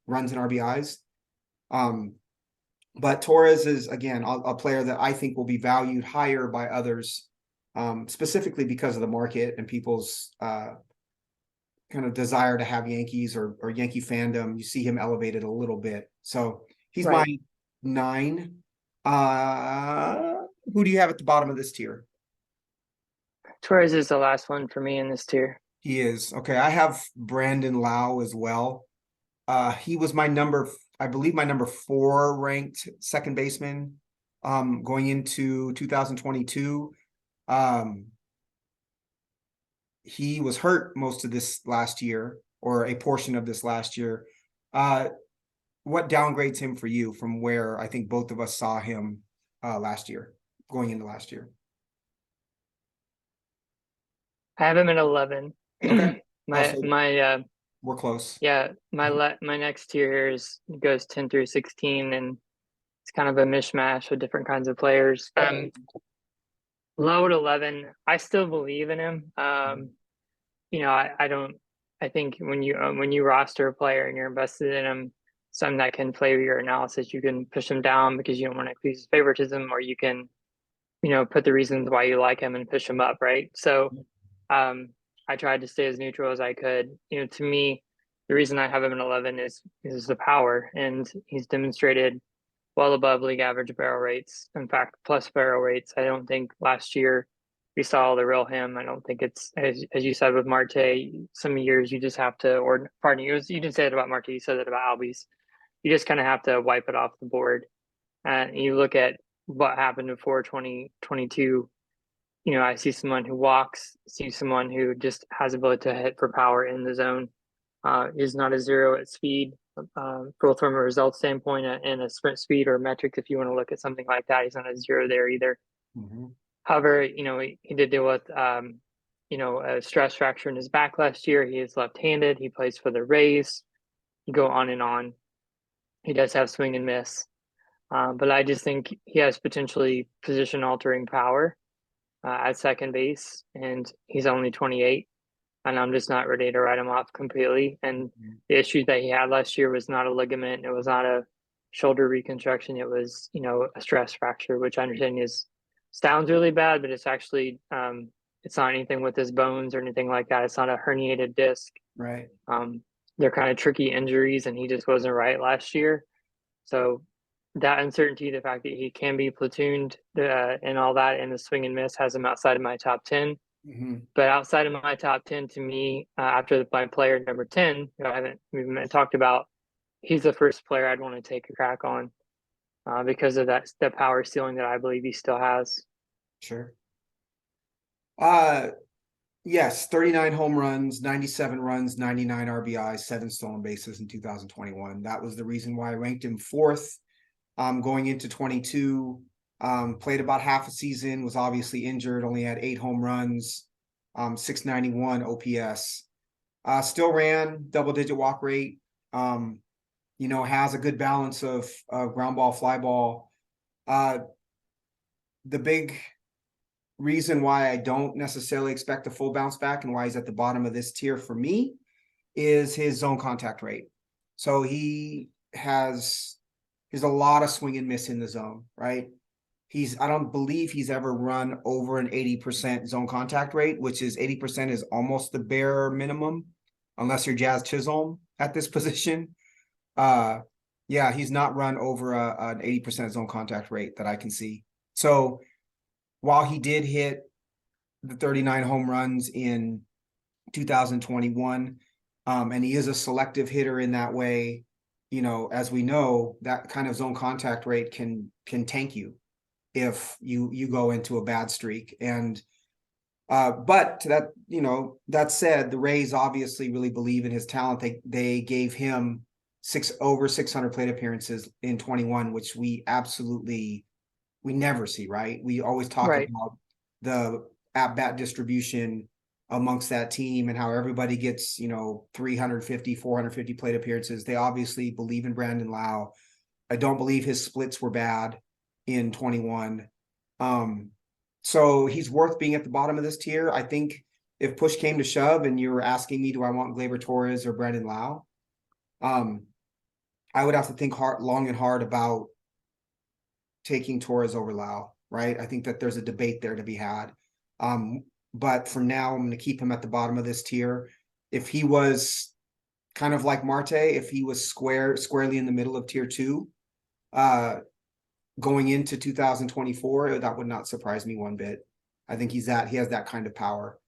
[SPEAKER 1] runs and RBIs. But Torres is, again, a player that I think will be valued higher by others, specifically because of the market and people's kind of desire to have Yankees or Yankee fandom. You see him elevated a little bit. So he's my
[SPEAKER 2] Right.
[SPEAKER 1] 9. Who do you have at the bottom of this tier?
[SPEAKER 2] Torres is the last one for me in this tier.
[SPEAKER 1] He is. Okay, I have Brandon Lau as well. He was I believe my number 4 ranked second baseman going into 2022. He was hurt most of this last year, or a portion of this last year. What downgrades him for you from where I think both of us saw him last year, going into last year?
[SPEAKER 2] I have him at 11.
[SPEAKER 1] Okay.
[SPEAKER 2] My
[SPEAKER 1] Also,
[SPEAKER 2] my
[SPEAKER 1] we're close.
[SPEAKER 2] yeah, my next tier here goes 10 through 16, and it's kind of a mishmash of different kinds of players. Low at 11, I still believe in him. I don't. I think when you roster a player and you're invested in him, some that can flavor your analysis, you can push him down because you don't want to increase his favoritism, or you can, put the reasons why you like him and push him up, right? So, I tried to stay as neutral as I could. To me, the reason I have him at 11 is the power, and he's demonstrated well above league average barrel rates. In fact, plus barrel rates. I don't think last year we saw the real him. I don't think it's as you said with Marte. Some years you just have to, or pardon you didn't say it about Marte. You said it about Albies. You just kind of have to wipe it off the board. And you look at what happened before 2022. I see someone who walks, see someone who just has ability to hit for power in the zone. Is not a zero at speed, both from a result standpoint and a sprint speed or metric. If you want to look at something like that, he's not a zero there either.
[SPEAKER 1] Mhm.
[SPEAKER 2] However, he did deal with, a stress fracture in his back last year. He is left-handed. He plays for the Rays. You go on and on. He does have swing and miss, but I just think he has potentially position-altering power at second base, and he's only 28. And I'm just not ready to write him off completely. And the issue that he had last year was not a ligament. It was not a shoulder reconstruction. It was, a stress fracture, which I understand sounds really bad, but it's actually, it's not anything with his bones or anything like that. It's not a herniated disc.
[SPEAKER 1] Right.
[SPEAKER 2] They're kind of tricky injuries, and he just wasn't right last year. So that uncertainty, the fact that he can be platooned and all that, and the swing and miss has him outside of my top 10.
[SPEAKER 1] Mm-hmm.
[SPEAKER 2] But outside of my top 10, to me, after my player number 10, who I haven't even talked about, he's the first player I'd want to take a crack on because of the power ceiling that I believe he still has.
[SPEAKER 1] Sure. Yes, 39 home runs, 97 runs, 99 RBIs, 7 stolen bases in 2021. That was the reason why I ranked him 4th. Going into 22, played about half a season, was obviously injured, only had 8 home runs, 691 OPS. Still ran double-digit walk rate. Has a good balance of ground ball, fly ball. The big reason why I don't necessarily expect a full bounce back and why he's at the bottom of this tier for me is his zone contact rate. So he has a lot of swing and miss in the zone, right? I don't believe he's ever run over an 80% zone contact rate, which is 80% is almost the bare minimum, unless you're Jazz Chisholm at this position. Yeah, he's not run over an 80% zone contact rate that I can see. So while he did hit the 39 home runs in 2021, and he is a selective hitter in that way, as we know, that kind of zone contact rate can tank you if you go into a bad streak. And but to that, that said, the Rays obviously really believe in his talent. They gave him over 600 plate appearances in 21, which we never see, right? We always talk
[SPEAKER 2] Right.
[SPEAKER 1] about the at-bat distribution amongst that team and how everybody gets, 350, 450 plate appearances. They obviously believe in Brandon Lau. I don't believe his splits were bad in 21. So he's worth being at the bottom of this tier. I think if push came to shove and you were asking me, do I want Gleyber Torres or Brandon Lau? I would have to think long and hard about taking Torres over Lau, right? I think that there's a debate there to be had. But for now, I'm going to keep him at the bottom of this tier. If he was kind of like Marte, if he was squarely in the middle of tier 2, going into 2024, that would not surprise me one bit. I think he has that kind of power.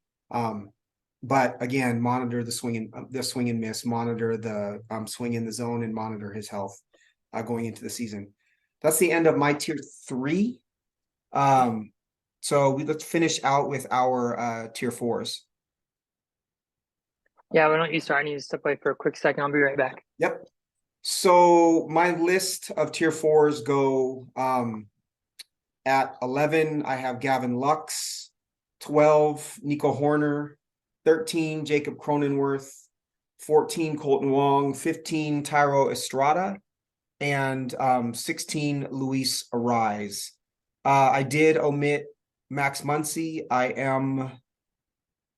[SPEAKER 1] But again, monitor the swing and miss, monitor the swing in the zone, and monitor his health going into the season. That's the end of my tier 3. So let's finish out with our tier 4s.
[SPEAKER 2] Yeah, why don't you start? I need to step away for a quick second. I'll be right back.
[SPEAKER 1] Yep. So my list of tier 4s go at 11, I have Gavin Lux, 12, Nico Horner, 13, Jacob Cronenworth, 14, Colton Wong, 15, Tyro Estrada, and 16, Luis Arise. I did omit Max Muncy. I am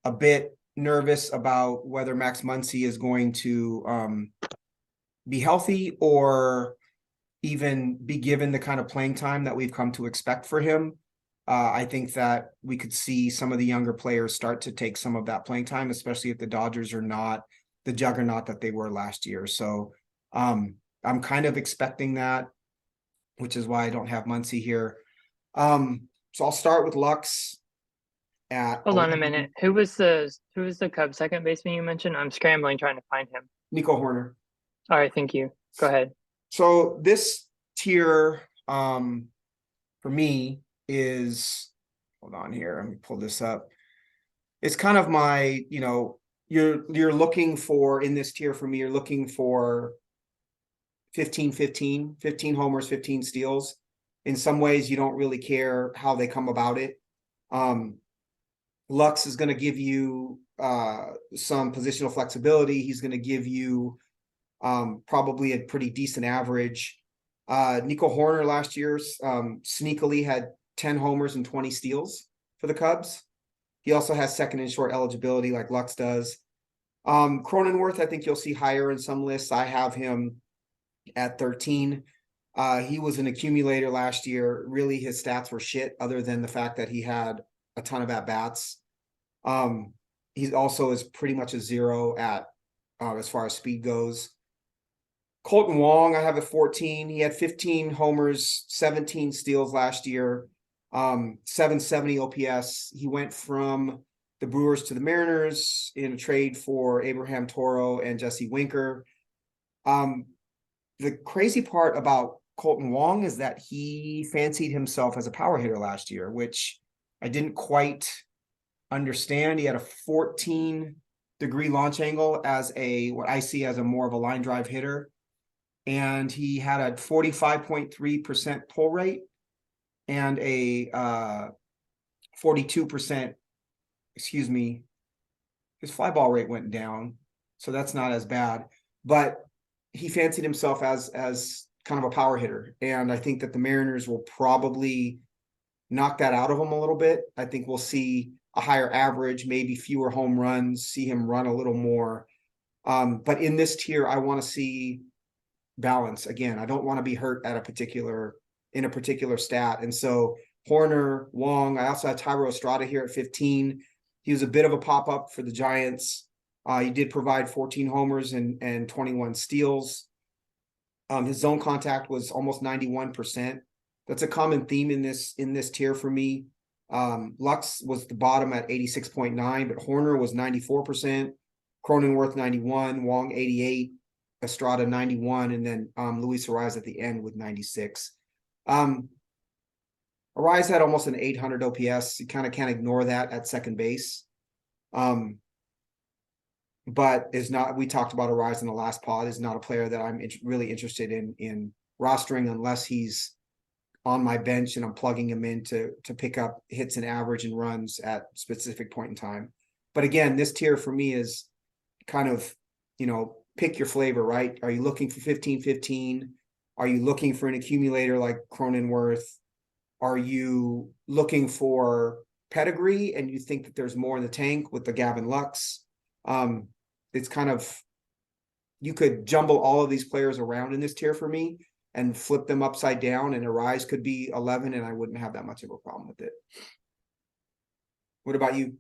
[SPEAKER 1] a bit nervous about whether Max Muncy is going to be healthy or even be given the kind of playing time that we've come to expect for him. I think that we could see some of the younger players start to take some of that playing time, especially if the Dodgers are not the juggernaut that they were last year. So I'm kind of expecting that, which is why I don't have Muncy here. So I'll start with Lux.
[SPEAKER 2] Hold on a minute. Who was the Cubs second baseman you mentioned? I'm scrambling trying to find him.
[SPEAKER 1] Nico Horner.
[SPEAKER 2] All right, thank you. Go ahead.
[SPEAKER 1] So this tier for me is, hold on here, let me pull this up. It's kind of my, you're looking for, in this tier for me, you're looking for 15 homers, 15 steals. In some ways, you don't really care how they come about it. Lux is going to give you some positional flexibility. He's going to give you probably a pretty decent average. Nico Horner last year sneakily had 10 homers and 20 steals for the Cubs. He also has second and short eligibility like Lux does. Cronenworth, I think you'll see higher in some lists. I have him at 13. He was an accumulator last year. Really, his stats were shit other than the fact that he had a ton of at-bats. He also is pretty much a 0 at as far as speed goes. Colton Wong, I have at 14. He had 15 homers, 17 steals last year, 770 OPS. He went from the Brewers to the Mariners in a trade for Abraham Toro and Jesse Winker. The crazy part about Colton Wong is that he fancied himself as a power hitter last year, which I didn't quite understand. He had a 14-degree launch angle as what I see as a more of a line drive hitter. And he had a 45.3% pull rate and a 42%, his fly ball rate went down. So that's not as bad, but he fancied himself as kind of a power hitter. And I think that the Mariners will probably knock that out of him a little bit. I think we'll see a higher average, maybe fewer home runs, see him run a little more. But in this tier, I want to see balance. Again, I don't want to be hurt at in a particular stat. And so Horner, Wong, I also had Tyro Estrada here at 15. He was a bit of a pop-up for the Giants. He did provide 14 homers and 21 steals. His zone contact was almost 91%. That's a common theme in this tier for me. Lux was the bottom at 86.9, but Horner was 94%, Cronenworth 91, Wong 88, Estrada 91, and then Luis Arise at the end with 96. Arise had almost an 800 OPS. You kind of can't ignore that at second base. But is not, we talked about Arise in the last pod, is not a player that I'm really interested in rostering unless he's on my bench and I'm plugging him in to pick up hits and average and runs at specific point in time. But again, this tier for me is kind of, pick your flavor, right? Are you looking for 15-15? Are you looking for an accumulator like Cronenworth? Are you looking for pedigree and you think that there's more in the tank with the Gavin Lux, it's kind of, you could jumble all of these players around in this tier for me and flip them upside down, and Arise could be 11 and I wouldn't have that much of a problem with it. What about you?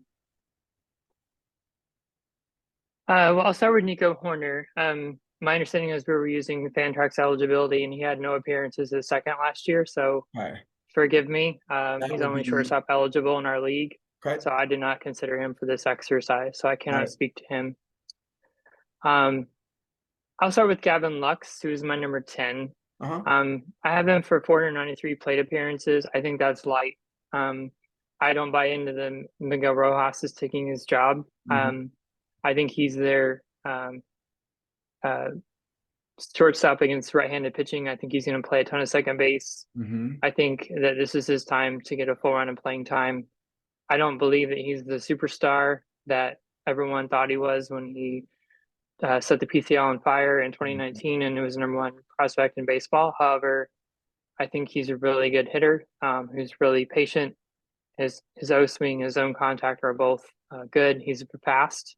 [SPEAKER 2] Well, I'll start with Nico Horner. My understanding is we were using Fantrax eligibility, and he had no appearances as second last year. So
[SPEAKER 1] Right.
[SPEAKER 2] forgive me.
[SPEAKER 1] That
[SPEAKER 2] He's
[SPEAKER 1] would
[SPEAKER 2] only
[SPEAKER 1] be
[SPEAKER 2] shortstop eligible in our league,
[SPEAKER 1] okay.
[SPEAKER 2] so I did not consider him for this exercise. So I cannot speak to him. I'll start with Gavin Lux, who's my number 10. I have him for 493 plate appearances. I think that's light. I don't buy into the Miguel Rojas is taking his job. I think he's their shortstop against right-handed pitching. I think he's going to play a ton of second base. I think that this is his time to get a full run of playing time. I don't believe that he's the superstar that everyone thought he was when he set the PCL on fire in 2019 and it was the number one prospect in baseball. However, I think he's a really good hitter who's really patient. His O swing, his zone contact are both good. He's fast.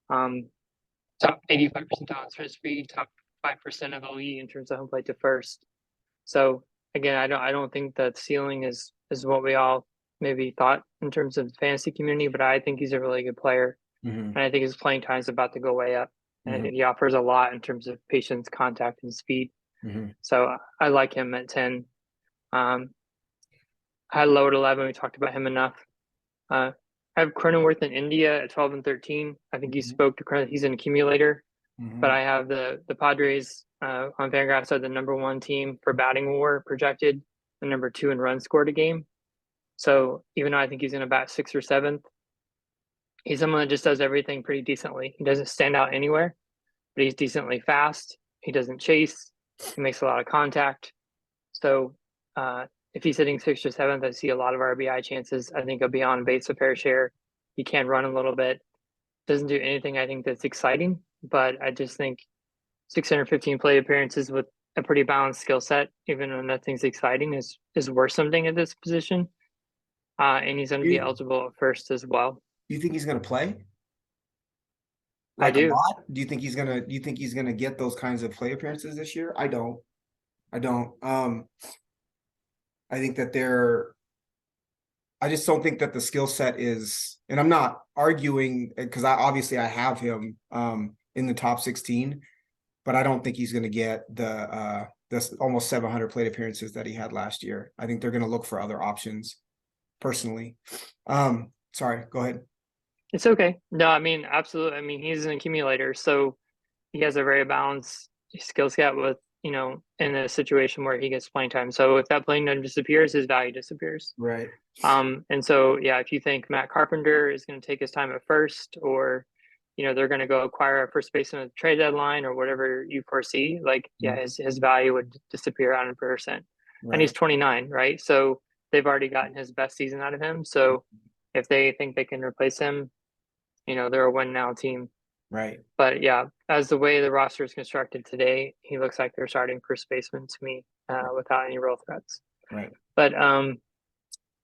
[SPEAKER 2] Top 85 percentile turn speed, top 5% of the league in terms of home plate to first. So again, I don't think that ceiling is what we all maybe thought in terms of the fantasy community, but I think he's a really good player. And I think his playing time is about to go way up. And he offers a lot in terms of patience, contact, and speed. So I like him at 10. I had low at 11. We talked about him enough. I have Cronenworth in India at 12 and 13. I think you spoke to Cronin. He's an accumulator. But I have the Padres on Fangraphs are the number 1 team for batting WAR projected, the number 2 in runs scored a game. So even though I think he's going to bat 6th or 7th, he's someone that just does everything pretty decently. He doesn't stand out anywhere, but he's decently fast. He doesn't chase. He makes a lot of contact. So if he's hitting 6th or 7th, I see a lot of RBI chances. I think he'll be on base a fair share. He can run a little bit. Doesn't do anything I think that's exciting, but I just think 615 plate appearances with a pretty balanced skill set, even when nothing's exciting, is worth something at this position. And he's going to be eligible at first as well.
[SPEAKER 1] You think he's going to play?
[SPEAKER 2] I do.
[SPEAKER 1] A lot? Do you think he's gonna get those kinds of play appearances this year? I don't. I think that I just don't think that the skill set is, and I'm not arguing because I have him in the top 16, but I don't think he's going to get the almost 700 plate appearances that he had last year. I think they're going to look for other options personally. Sorry, go ahead.
[SPEAKER 2] It's okay. No, I mean, absolutely. I mean, he's an accumulator, so he has a very balanced skill set with, in a situation where he gets playing time. So if that playing time disappears, his value disappears.
[SPEAKER 1] Right.
[SPEAKER 2] And so, yeah, if you think Matt Carpenter is going to take his time at first, or, they're going to go acquire a first baseman at the trade deadline or whatever you foresee, his value would disappear 100%. Right. And he's 29, right? So they've already gotten his best season out of him. So if they think they can replace him, they're a win now team.
[SPEAKER 1] Right.
[SPEAKER 2] But yeah, as the way the roster is constructed today, he looks like they're starting first baseman to me without any real threats.
[SPEAKER 1] Right.
[SPEAKER 2] But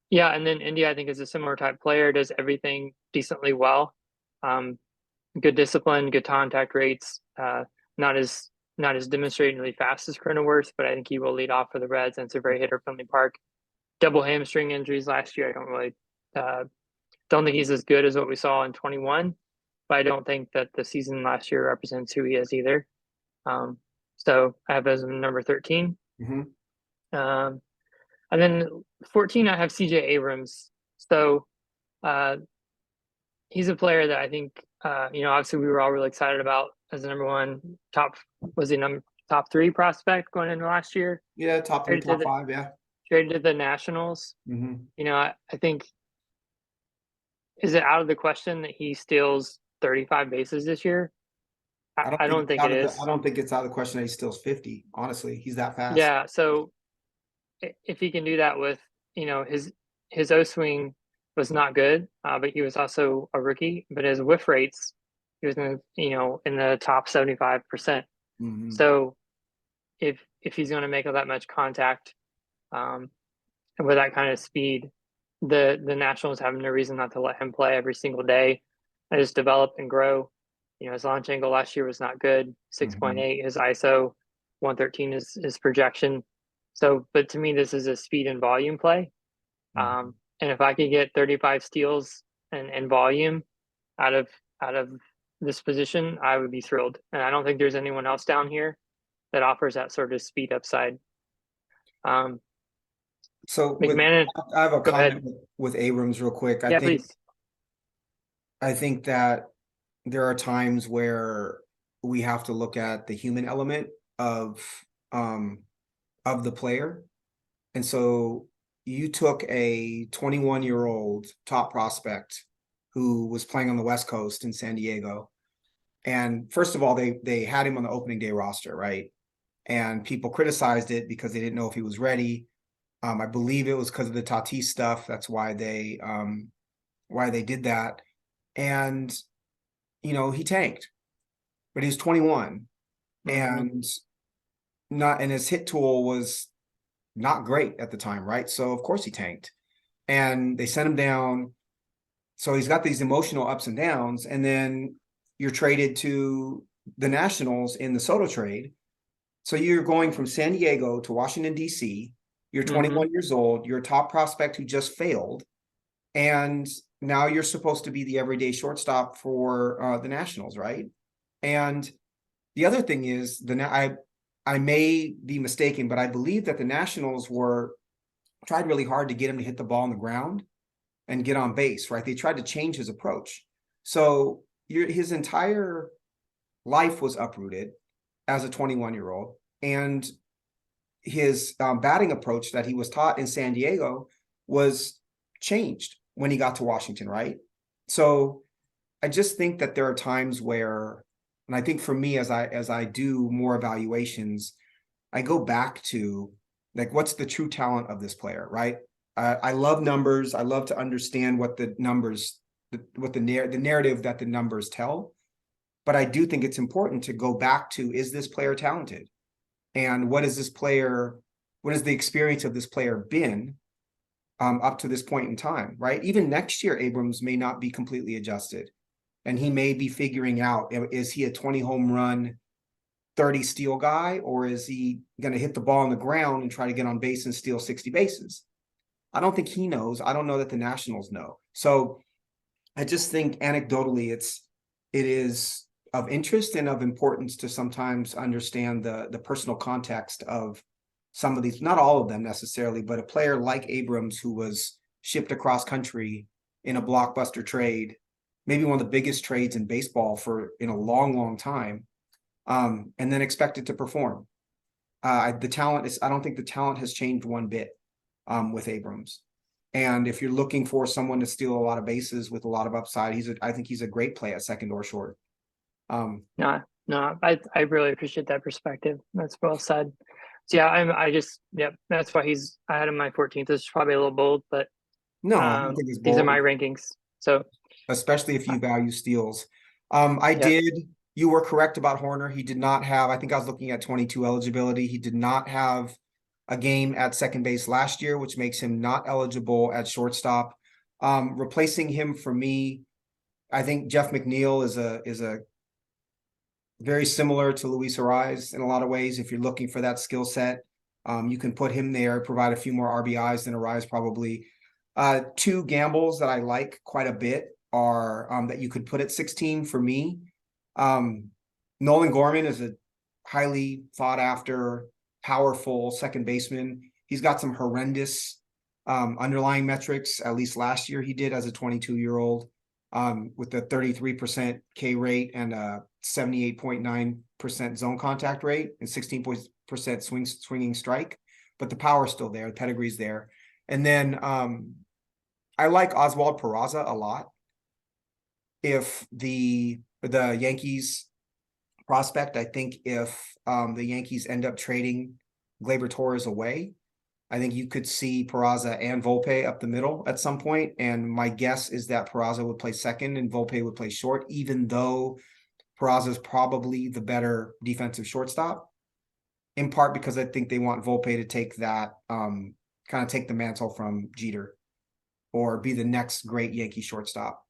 [SPEAKER 2] yeah, and then India, I think, is a similar type player, does everything decently well. Good discipline, good contact rates, not as demonstratingly fast as Cronenworth, but I think he will lead off for the Reds, and it's a very hitter-friendly park. Double hamstring injuries last year. I don't really don't think he's as good as what we saw in 21, but I don't think that the season last year represents who he is either. So I have as number 13. And then 14, I have CJ Abrams. So he's a player that I think, obviously we were all really excited about as the number 1 top 3 prospect going into last year.
[SPEAKER 1] Yeah, top 3, top 5, yeah.
[SPEAKER 2] Traded to the Nationals. I think, is it out of the question that he steals 35 bases this year? I don't think it is.
[SPEAKER 1] I don't think it's out of the question that he steals 50. Honestly, he's that fast.
[SPEAKER 2] Yeah, so if he can do that with, his O swing was not good, but he was also a rookie. But his whiff rates, he was in the top 75%. So if he's going to make all that much contact, and with that kind of speed, the Nationals have no reason not to let him play every single day and just develop and grow. You know, his launch angle last year was not good,
[SPEAKER 1] Mhm.
[SPEAKER 2] 6.8. His ISO 113 is his projection. So, but to me, this is a speed and volume play.
[SPEAKER 1] Mhm.
[SPEAKER 2] And if I could get 35 steals and volume out of out of this position, I would be thrilled. And I don't think there's anyone else down here that offers that sort of speed upside. Um,
[SPEAKER 1] So with
[SPEAKER 2] McMahon,
[SPEAKER 1] I have a
[SPEAKER 2] go ahead.
[SPEAKER 1] comment with Abrams real quick.
[SPEAKER 2] Yeah, please.
[SPEAKER 1] I think that there are times where we have to look at the human element um of the player. And so you took a 21-year-old top prospect who was playing on the West Coast in San Diego. And first of all, they had him on the opening day roster, right? And people criticized it because they didn't know if he was ready. I believe it was because of the Tatis stuff. That's why they did that. And he tanked, but he was 21
[SPEAKER 2] Mm-hmm.
[SPEAKER 1] and not and his hit tool was not great at the time, right? So of course he tanked. And they sent him down. So he's got these emotional ups and downs. And then you're traded to the Nationals in the Soto trade. So you're going from San Diego to Washington, D.C. You're
[SPEAKER 2] Mm-hmm.
[SPEAKER 1] 21 years old. You're a top prospect who just failed. And now you're supposed to be the everyday shortstop for the Nationals, right? And the other thing is I may be mistaken, but I believe that the Nationals tried really hard to get him to hit the ball on the ground and get on base, right? They tried to change his approach. So his entire life was uprooted as a 21-year-old, and his batting approach that he was taught in San Diego was changed when he got to Washington, right? So I just think that there are times where, and I think for me, as I do more evaluations, I go back to like what's the true talent of this player, right? I love numbers. I love to understand what the numbers, what the narrative that the numbers tell. But I do think it's important to go back to, is this player talented? And what is the experience of this player been up to this point in time, right? Even next year, Abrams may not be completely adjusted. And he may be figuring out, is he a 20 home run, 30 steal guy, or is he going to hit the ball on the ground and try to get on base and steal 60 bases? I don't think he knows. I don't know that the Nationals know. So I just think anecdotally, it is of interest and of importance to sometimes understand the personal context of some of these, not all of them necessarily, but a player like Abrams who was shipped across country in a blockbuster trade, maybe one of the biggest trades in baseball for in a long, long time, and then expected to perform. The talent is, I don't think the talent has changed one bit with Abrams. And if you're looking for someone to steal a lot of bases with a lot of upside, I think he's a great play at second or short.
[SPEAKER 2] No, no, I really appreciate that perspective. That's well said. So yeah, I just, yep, that's why I had him my 14th. This is probably a little bold, but
[SPEAKER 1] No, I don't think it's
[SPEAKER 2] these are
[SPEAKER 1] bold,
[SPEAKER 2] my rankings. So
[SPEAKER 1] especially if
[SPEAKER 2] uh,
[SPEAKER 1] you value steals.
[SPEAKER 2] yep.
[SPEAKER 1] You were correct about Horner. He did not have, I think I was looking at 22 eligibility. He did not have a game at second base last year, which makes him not eligible at shortstop. Replacing him for me, I think Jeff McNeil is a very similar to Luis Ariz in a lot of ways. If you're looking for that skill set, you can put him there, provide a few more RBIs than Ariz probably. Two gambles that I like quite a bit are that you could put at 16 for me. Nolan Gorman is a highly thought after, powerful second baseman. He's got some horrendous underlying metrics. At least last year he did as a 22-year-old, with the 33% K rate and a 78.9% zone contact rate and 16% swinging strike. But the power's still there, the pedigree's there. And then I like Oswald Peraza a lot. If the Yankees prospect, I think if the Yankees end up trading Gleyber Torres away, I think you could see Peraza and Volpe up the middle at some point. And my guess is that Peraza would play second and Volpe would play short, even though Peraza is probably the better defensive shortstop, in part because I think they want Volpe to take that, kind of take the mantle from Jeter. or be the next great Yankee shortstop.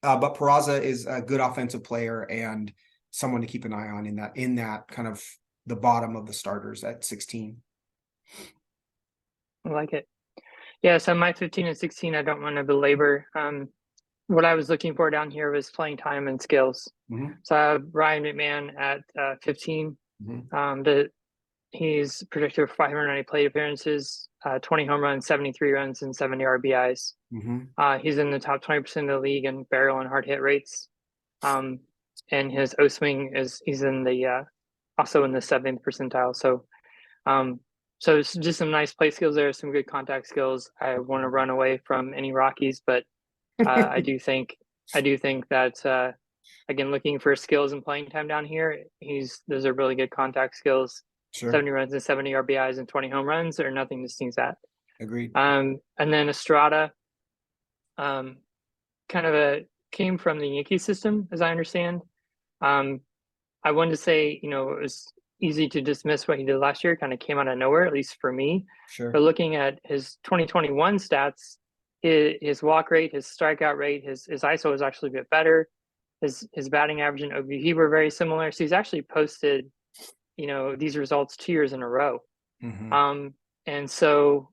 [SPEAKER 1] But Peraza is a good offensive player and someone to keep an eye on in that kind of the bottom of the starters at 16.
[SPEAKER 2] I like it. Yeah, so my 15 and 16, I don't want to belabor. What I was looking for down here was playing time and skills.
[SPEAKER 1] Mm-hmm.
[SPEAKER 2] So I have Ryan McMahon at 15.
[SPEAKER 1] Mm-hmm.
[SPEAKER 2] He's projected for 590 plate appearances, 20 home runs, 73 runs, and 70 RBIs.
[SPEAKER 1] Mm-hmm.
[SPEAKER 2] He's in the top 20% of the league in barrel and hard hit rates. And his O swing he's in the also in the 7th percentile. So it's just some nice play skills there, some good contact skills. I want to run away from any Rockies, but I do think that again, looking for skills and playing time down here, those are really good contact skills.
[SPEAKER 1] Sure.
[SPEAKER 2] 70 runs and 70 RBIs and 20 home runs are nothing to sneeze at.
[SPEAKER 1] Agreed.
[SPEAKER 2] And then Estrada, kind of came from the Yankee system, as I understand. I wanted to say, it was easy to dismiss what he did last year, kind of came out of nowhere, at least for me.
[SPEAKER 1] Sure.
[SPEAKER 2] But looking at his 2021 stats, his walk rate, his strikeout rate, his ISO was actually a bit better. His batting average and OBP were very similar. So he's actually posted, these results 2 years in a row.
[SPEAKER 1] Mm-hmm.
[SPEAKER 2] And so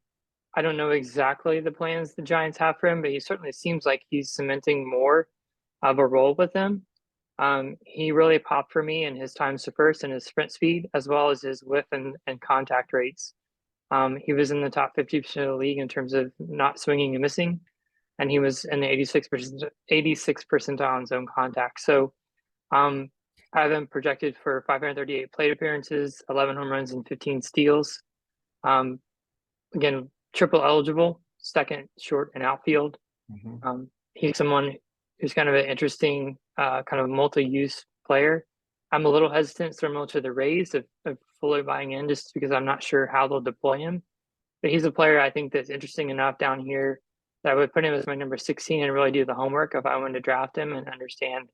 [SPEAKER 2] I don't know exactly the plans the Giants have for him, but he certainly seems like he's cementing more of a role with them. He really popped for me in his times to first and his sprint speed, as well as his whiff and contact rates. He was in the top 50% of the league in terms of not swinging and missing, and he was in the 86 percentile on zone contact. So I have him projected for 538 plate appearances, 11 home runs, and 15 steals. Again, triple eligible, second, short, and outfield.
[SPEAKER 1] Mm-hmm.
[SPEAKER 2] He's someone who's kind of an interesting kind of multi-use player. I'm a little hesitant, similar to the Rays, of fully buying in just because I'm not sure how they'll deploy him. But he's a player I think that's interesting enough down here that I would put him as my number 16 and really do the homework if I wanted to draft him and understand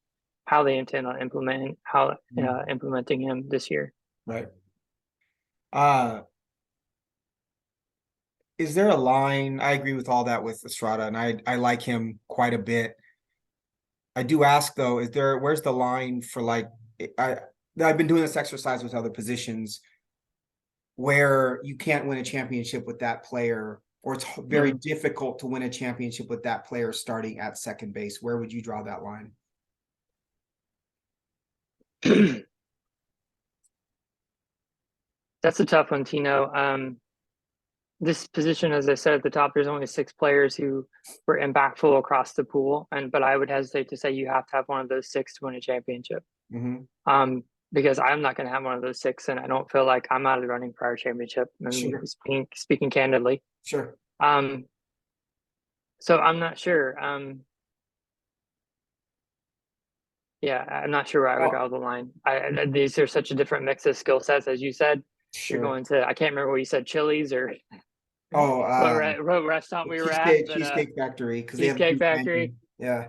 [SPEAKER 2] how they intend on implementing him this year.
[SPEAKER 1] Right. Is there a line? I agree with all that with Estrada, and I like him quite a bit. I do ask though, where's the line for I've been doing this exercise with other positions where you can't win a championship with that player, or it's very difficult to win a championship with that player starting at second base. Where would you draw that line?
[SPEAKER 2] That's a tough one, Tino. This position, as I said at the top, there's only 6 players who were impactful across the pool, but I would hesitate to say you have to have one of those 6 to win a championship.
[SPEAKER 1] Mm-hmm.
[SPEAKER 2] Because I'm not going to have one of those 6, and I don't feel like I'm out of the running for our championship. I mean,
[SPEAKER 1] Sure.
[SPEAKER 2] speaking candidly.
[SPEAKER 1] Sure.
[SPEAKER 2] So I'm not sure. Yeah, I'm not sure where I would draw the line. These are such a different mix of skill sets, as you said.
[SPEAKER 1] Sure.
[SPEAKER 2] You're going to, I can't remember what you said, Chili's or what restaurant we were at.
[SPEAKER 1] Cheesecake Factory, because they have
[SPEAKER 2] Cheesecake Factory.
[SPEAKER 1] Yeah.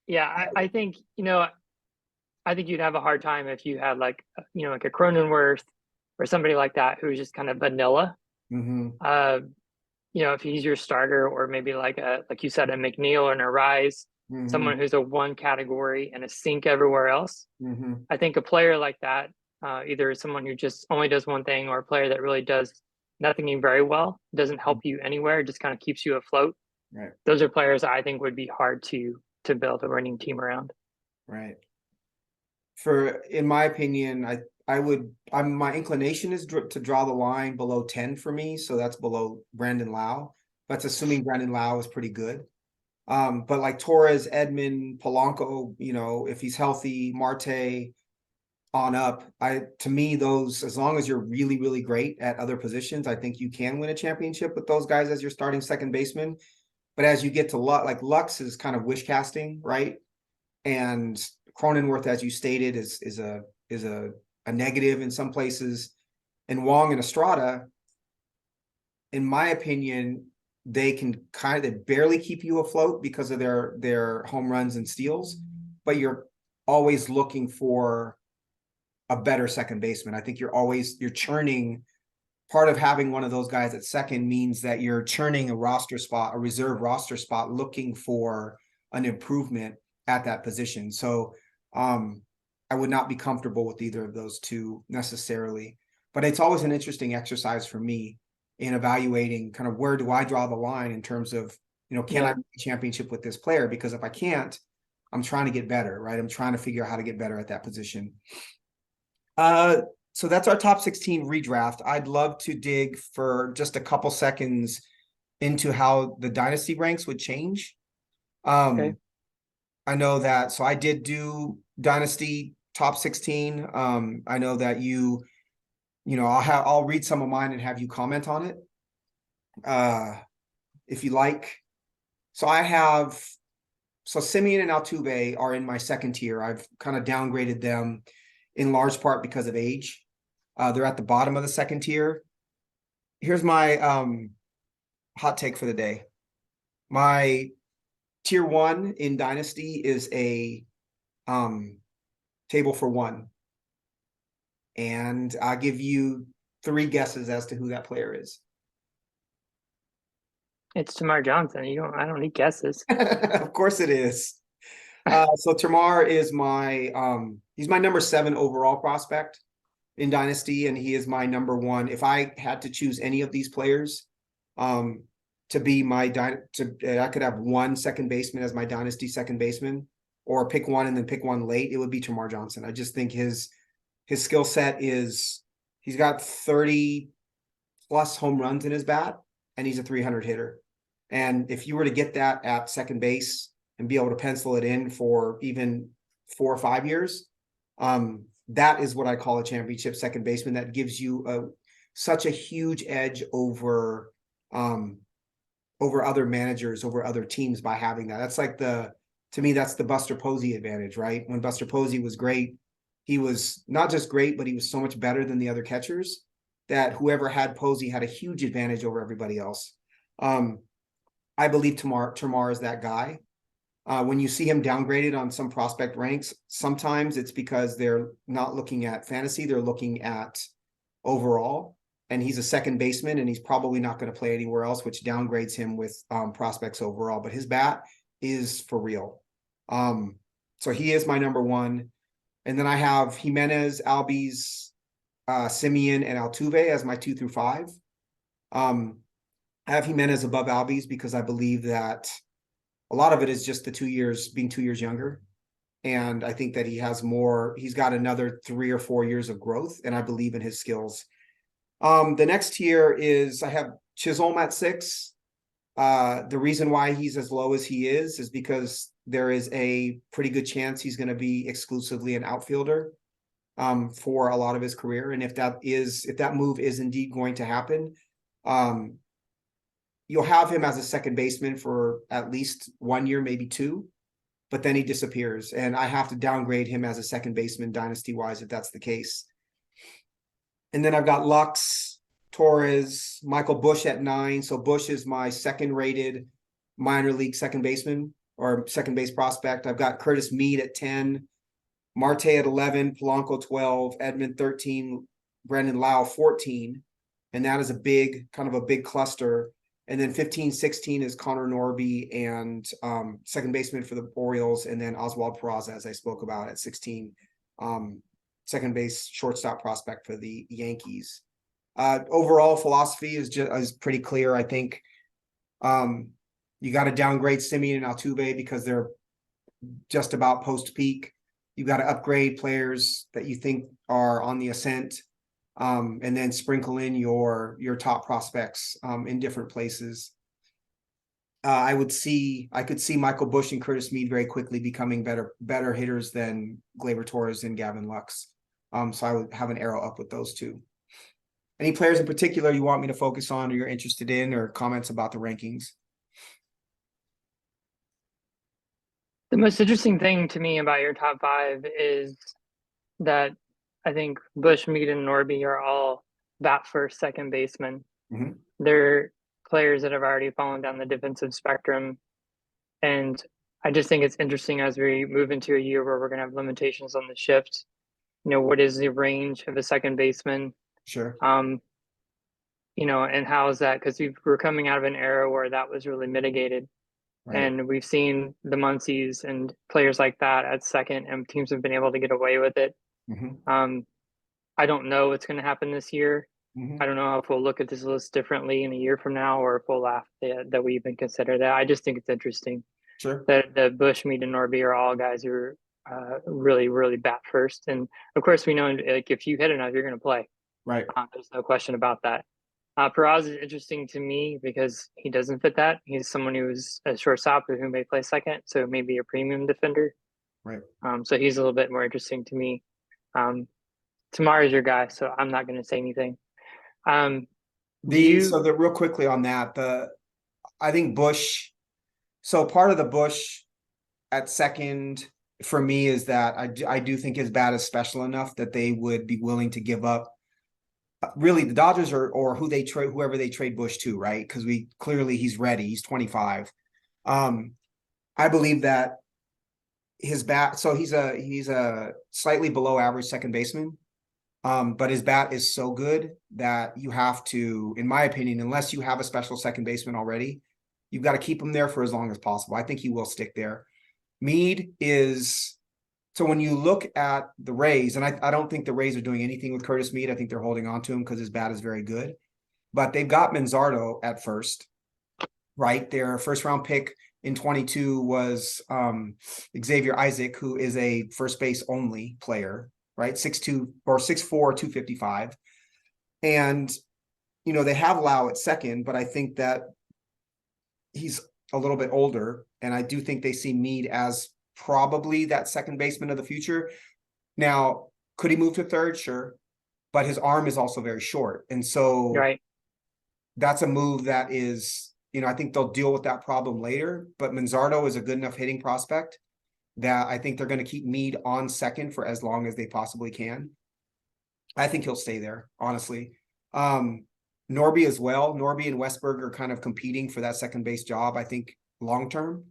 [SPEAKER 2] Yeah, I think I think you'd have a hard time if you had like a Cronenworth or somebody like that who's just kind of vanilla.
[SPEAKER 1] Mm-hmm.
[SPEAKER 2] If he's your starter, or maybe like you said, a McNeil or a Rise,
[SPEAKER 1] Mm-hmm.
[SPEAKER 2] someone who's a one category and a sink everywhere else.
[SPEAKER 1] Mm-hmm.
[SPEAKER 2] I think a player like that, either someone who just only does one thing, or a player that really does nothing very well, doesn't help you anywhere, just kind of keeps you afloat.
[SPEAKER 1] Right.
[SPEAKER 2] Those are players I think would be hard to build a winning team around.
[SPEAKER 1] Right. In my opinion, my inclination is to draw the line below 10 for me. So that's below Brandon Lau. That's assuming Brandon Lau is pretty good. But like Torres, Edman, Polanco, if he's healthy, Marte on up, to me, those, as long as you're really, really great at other positions, I think you can win a championship with those guys as your starting second baseman. But as you get to Lux is kind of wish casting, right? And Cronenworth, as you stated, is a negative in some places. And Wong and Estrada, in my opinion, they can barely keep you afloat because of their home runs and steals, but you're always looking for a better second baseman. I think you're churning part of having one of those guys at second means that you're churning a roster spot, a reserve roster spot, looking for an improvement at that position. So I would not be comfortable with either of those two necessarily, but it's always an interesting exercise for me in evaluating kind of where do I draw the line in terms of, can I win a championship with this player? Because if I can't, I'm trying to get better, right? I'm trying to figure out how to get better at that position. So that's our top 16 redraft. I'd love to dig for just a couple seconds into how the dynasty ranks would change.
[SPEAKER 2] Okay.
[SPEAKER 1] I know that, so I did do dynasty top 16. I know that I'll read some of mine and have you comment on it. If you like. So Simeon and Altuve are in my second tier. I've kind of downgraded them in large part because of age. They're at the bottom of the second tier. Here's my hot take for the day. My tier 1 in Dynasty is a table for 1. And I'll give you 3 guesses as to who that player is.
[SPEAKER 2] It's Tamar Johnson. I don't need guesses.
[SPEAKER 1] Of course it is. So Tamar is he's my number 7 overall prospect in Dynasty, and he is my number 1. If I had to choose any of these players, to be I could have one second baseman as my Dynasty second baseman, or pick one and then pick one late, it would be Tamar Johnson. I just think his skill set he's got 30 plus home runs in his bat, and he's a 300 hitter. And if you were to get that at second base and be able to pencil it in for even 4 or 5 years, that is what I call a championship second baseman. That gives you such a huge edge over other managers, over other teams by having that. That's like to me, that's the Buster Posey advantage, right? When Buster Posey was great, he was not just great, but he was so much better than the other catchers that whoever had Posey had a huge advantage over everybody else. I believe Tamar is that guy. When you see him downgraded on some prospect ranks, sometimes it's because they're not looking at fantasy, they're looking at overall. And he's a second baseman, and he's probably not going to play anywhere else, which downgrades him with prospects overall. But his bat is for real. So he is my number 1. And then I have Jimenez, Albies, Simeon, and Altuve as my 2 through 5. I have Jimenez above Albies because I believe that a lot of it is just the 2 years, being 2 years younger. And I think that he's got another 3 or 4 years of growth, and I believe in his skills. The next tier is I have Chisholm at 6. The reason why he's as low as he is because there is a pretty good chance he's going to be exclusively an outfielder for a lot of his career. And if that move is indeed going to happen, you'll have him as a second baseman for at least 1 year, maybe 2, but then he disappears. And I have to downgrade him as a second baseman dynasty-wise if that's the case. And then I've got Lux, Torres, Michael Busch at 9. So Busch is my second-rated minor league second baseman or second base prospect. I've got Curtis Mead at 10, Marte at 11, Polanco 12, Edmund 13, Brandon Lau 14. And that is a big cluster. And then 15, 16 is Connor Norby and second baseman for the Orioles. And then Oswald Peraza, as I spoke about, at 16, second base shortstop prospect for the Yankees. Overall philosophy is pretty clear. I think you got to downgrade Simeon and Altuve because they're just about post peak. You got to upgrade players that you think are on the ascent. And then sprinkle in your top prospects in different places. I could see Michael Busch and Curtis Mead very quickly becoming better hitters than Gleyber Torres and Gavin Lux. So I would have an arrow up with those two. Any players in particular you want me to focus on or you're interested in, or comments about the rankings?
[SPEAKER 2] The most interesting thing to me about your top 5 is that I think Busch, Mead, and Norby are all bat first second baseman.
[SPEAKER 1] Mm-hmm.
[SPEAKER 2] They're players that have already fallen down the defensive spectrum. And I just think it's interesting as we move into a year where we're going to have limitations on the shift. What is the range of a second baseman?
[SPEAKER 1] Sure.
[SPEAKER 2] and how is that? Because we're coming out of an era where that was really mitigated.
[SPEAKER 1] Right.
[SPEAKER 2] And we've seen the Muncies and players like that at second, and teams have been able to get away with it.
[SPEAKER 1] Hmm.
[SPEAKER 2] Um, I don't know what's going to happen this year. I
[SPEAKER 1] Hmm.
[SPEAKER 2] don't know if we'll look at this list differently in a year from now, or if we'll laugh that we even consider that. I just think it's interesting
[SPEAKER 1] Sure.
[SPEAKER 2] that the Bush, Mead, and Norby are all guys who are really, really bat first. And of course, we know like if you hit enough, you're going to play.
[SPEAKER 1] Right.
[SPEAKER 2] There's no question about that. Peraz is interesting to me because he doesn't fit that. He's someone who's a shortstop who may play second, so maybe a premium defender.
[SPEAKER 1] Right.
[SPEAKER 2] So he's a little bit more interesting to me. Tamari's your guy, so I'm not going to say anything. Do
[SPEAKER 1] So
[SPEAKER 2] you?
[SPEAKER 1] the real quickly on that, I think Bush. So part of the Bush at second for me is that I do think his bat is special enough that they would be willing to give up. Really, the Dodgers or who they trade, whoever they trade Bush to, right? Because we clearly he's ready. He's 25. I believe that his bat. So he's a slightly below average second baseman. But his bat is so good that you have to, in my opinion, unless you have a special second baseman already, you've got to keep him there for as long as possible. I think he will stick there. Mead is so when you look at the Rays, and I don't think the Rays are doing anything with Curtis Mead. I think they're holding on to him because his bat is very good. But they've got Manzardo at first, right? Their first round pick in 22 was Xavier Isaac, who is a first base only player, right? 6'2" or 6'4", 255. And, they have Lau at second, but I think that he's a little bit older. And I do think they see Mead as probably that second baseman of the future. Now, could he move to third? Sure. But his arm is also very short. And so
[SPEAKER 2] Right.
[SPEAKER 1] that's a move that is, I think they'll deal with that problem later. But Manzardo is a good enough hitting prospect that I think they're going to keep Mead on second for as long as they possibly can. I think he'll stay there, honestly. Norby as well. Norby and Westberg are kind of competing for that second base job, I think, long term.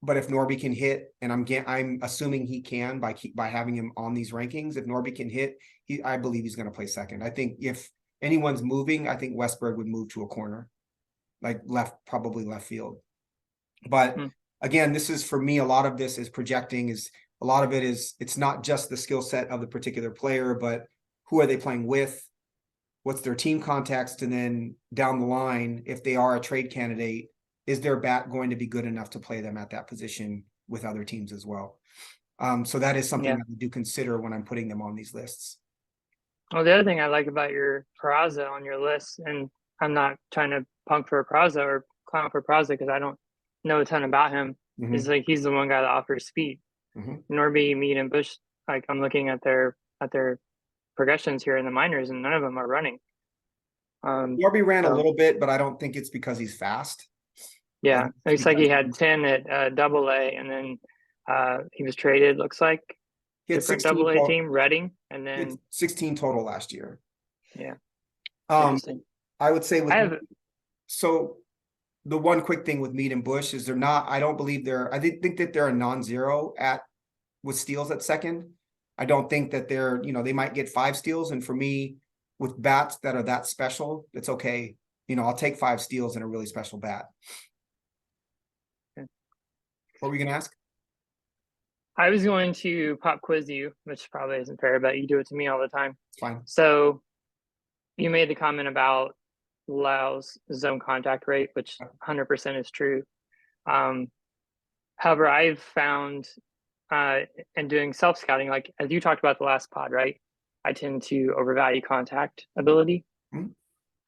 [SPEAKER 1] But if Norby can hit, and I'm assuming he can by having him on these rankings, if Norby can hit, I believe he's going to play second. I think if anyone's moving, I think Westberg would move to a corner, like probably left field. But
[SPEAKER 2] Hmm.
[SPEAKER 1] again, this is for me, a lot of this is projecting, a lot of it is, it's not just the skill set of the particular player, but who are they playing with? What's their team context? And then down the line, if they are a trade candidate, is their bat going to be good enough to play them at that position with other teams as well? So that is something
[SPEAKER 2] Yeah.
[SPEAKER 1] that I do consider when I'm putting them on these lists.
[SPEAKER 2] Well, the other thing I like about your Peraza on your list, and I'm not trying to punk for Peraza or clown for Peraza because I don't know a ton about him, is
[SPEAKER 1] Mm-hmm.
[SPEAKER 2] like he's the one guy that offers speed.
[SPEAKER 1] Mm-hmm.
[SPEAKER 2] Norby, Mead, and Bush, like I'm looking at their progressions here in the minors, and none of them are running.
[SPEAKER 1] Norby ran a
[SPEAKER 2] So
[SPEAKER 1] little bit, but I don't think it's because he's fast. I
[SPEAKER 2] yeah,
[SPEAKER 1] think it's
[SPEAKER 2] looks like he
[SPEAKER 1] because
[SPEAKER 2] had 10 at Double A, and then he was traded. Looks like
[SPEAKER 1] he had
[SPEAKER 2] different
[SPEAKER 1] 16
[SPEAKER 2] Double A
[SPEAKER 1] total.
[SPEAKER 2] team, Reading, and
[SPEAKER 1] He had
[SPEAKER 2] then
[SPEAKER 1] 16 total last year.
[SPEAKER 2] yeah,
[SPEAKER 1] Um,
[SPEAKER 2] interesting.
[SPEAKER 1] I would say
[SPEAKER 2] I
[SPEAKER 1] with
[SPEAKER 2] have
[SPEAKER 1] so the one quick thing with Mead and Bush is I don't believe I think that they're a non-zero with steals at second. I don't think that they might get 5 steals. And for me, with bats that are that special, it's okay. I'll take 5 steals in a really special bat. What were you going to ask?
[SPEAKER 2] I was going to pop quiz you, which probably isn't fair, but you do it to me all the time.
[SPEAKER 1] It's fine.
[SPEAKER 2] So you made the comment about Lau's zone contact rate, which 100% is true. However, I've found in doing self scouting, like as you talked about the last pod, right? I tend to overvalue contact ability.
[SPEAKER 1] Mhm.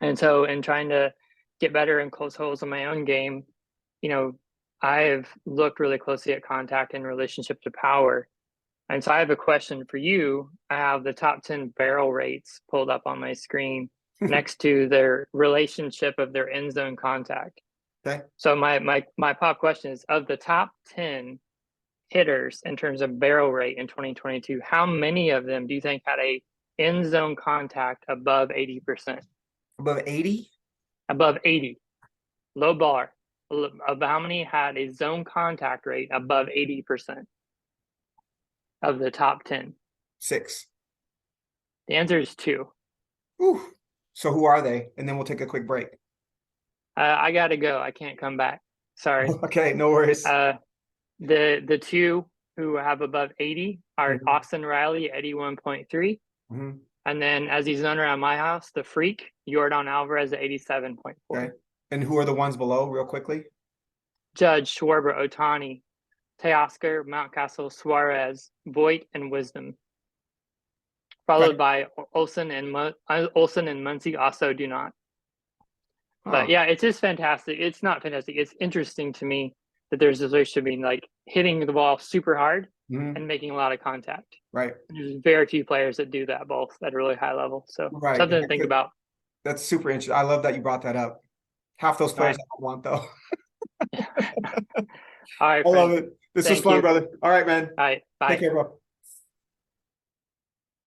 [SPEAKER 2] And so in trying to get better in close holes in my own game, you know, I've looked really closely at contact in relationship to power. And so I have a question for you. I have the top 10 barrel rates pulled up on my screen next to their relationship of their end zone contact.
[SPEAKER 1] Okay.
[SPEAKER 2] So my pop question is, of the top 10 hitters in terms of barrel rate in 2022, how many of them do you think had a end zone contact above 80%?
[SPEAKER 1] Above 80?
[SPEAKER 2] Above 80. Low bar. Of how many had a zone contact rate above 80% of the top 10?
[SPEAKER 1] 6.
[SPEAKER 2] The answer is 2.
[SPEAKER 1] Ooh. So who are they? And then we'll take a quick break.
[SPEAKER 2] I gotta go. I can't come back. Sorry.
[SPEAKER 1] Okay, no worries.
[SPEAKER 2] The two who have above 80 are
[SPEAKER 1] Mhm.
[SPEAKER 2] Austin Riley, 81.3.
[SPEAKER 1] Mhm.
[SPEAKER 2] And then as he's known around my house, the freak, Jordan Alvarez at 87.4.
[SPEAKER 1] Okay. And who are the ones below, real quickly?
[SPEAKER 2] Judge, Schwarber, Otani, Teoscar, Mountcastle, Suarez, Voigt, and Wisdom. Followed by Olson and Muncy also do not. But yeah, it's just fantastic. It's not fantastic. It's interesting to me that there's this relationship between like hitting the ball super hard and making a lot of contact.
[SPEAKER 1] Right.
[SPEAKER 2] And there's very few players that do that both at a really high level. So
[SPEAKER 1] Right.
[SPEAKER 2] something to think about.
[SPEAKER 1] That's super interesting. I love that you brought that up. Half those players I don't want though.
[SPEAKER 2] All right,
[SPEAKER 1] I love
[SPEAKER 2] friend.
[SPEAKER 1] it. This was
[SPEAKER 2] Thank
[SPEAKER 1] fun,
[SPEAKER 2] you.
[SPEAKER 1] brother. All right, man.
[SPEAKER 2] All right, bye.
[SPEAKER 1] Take care, bro.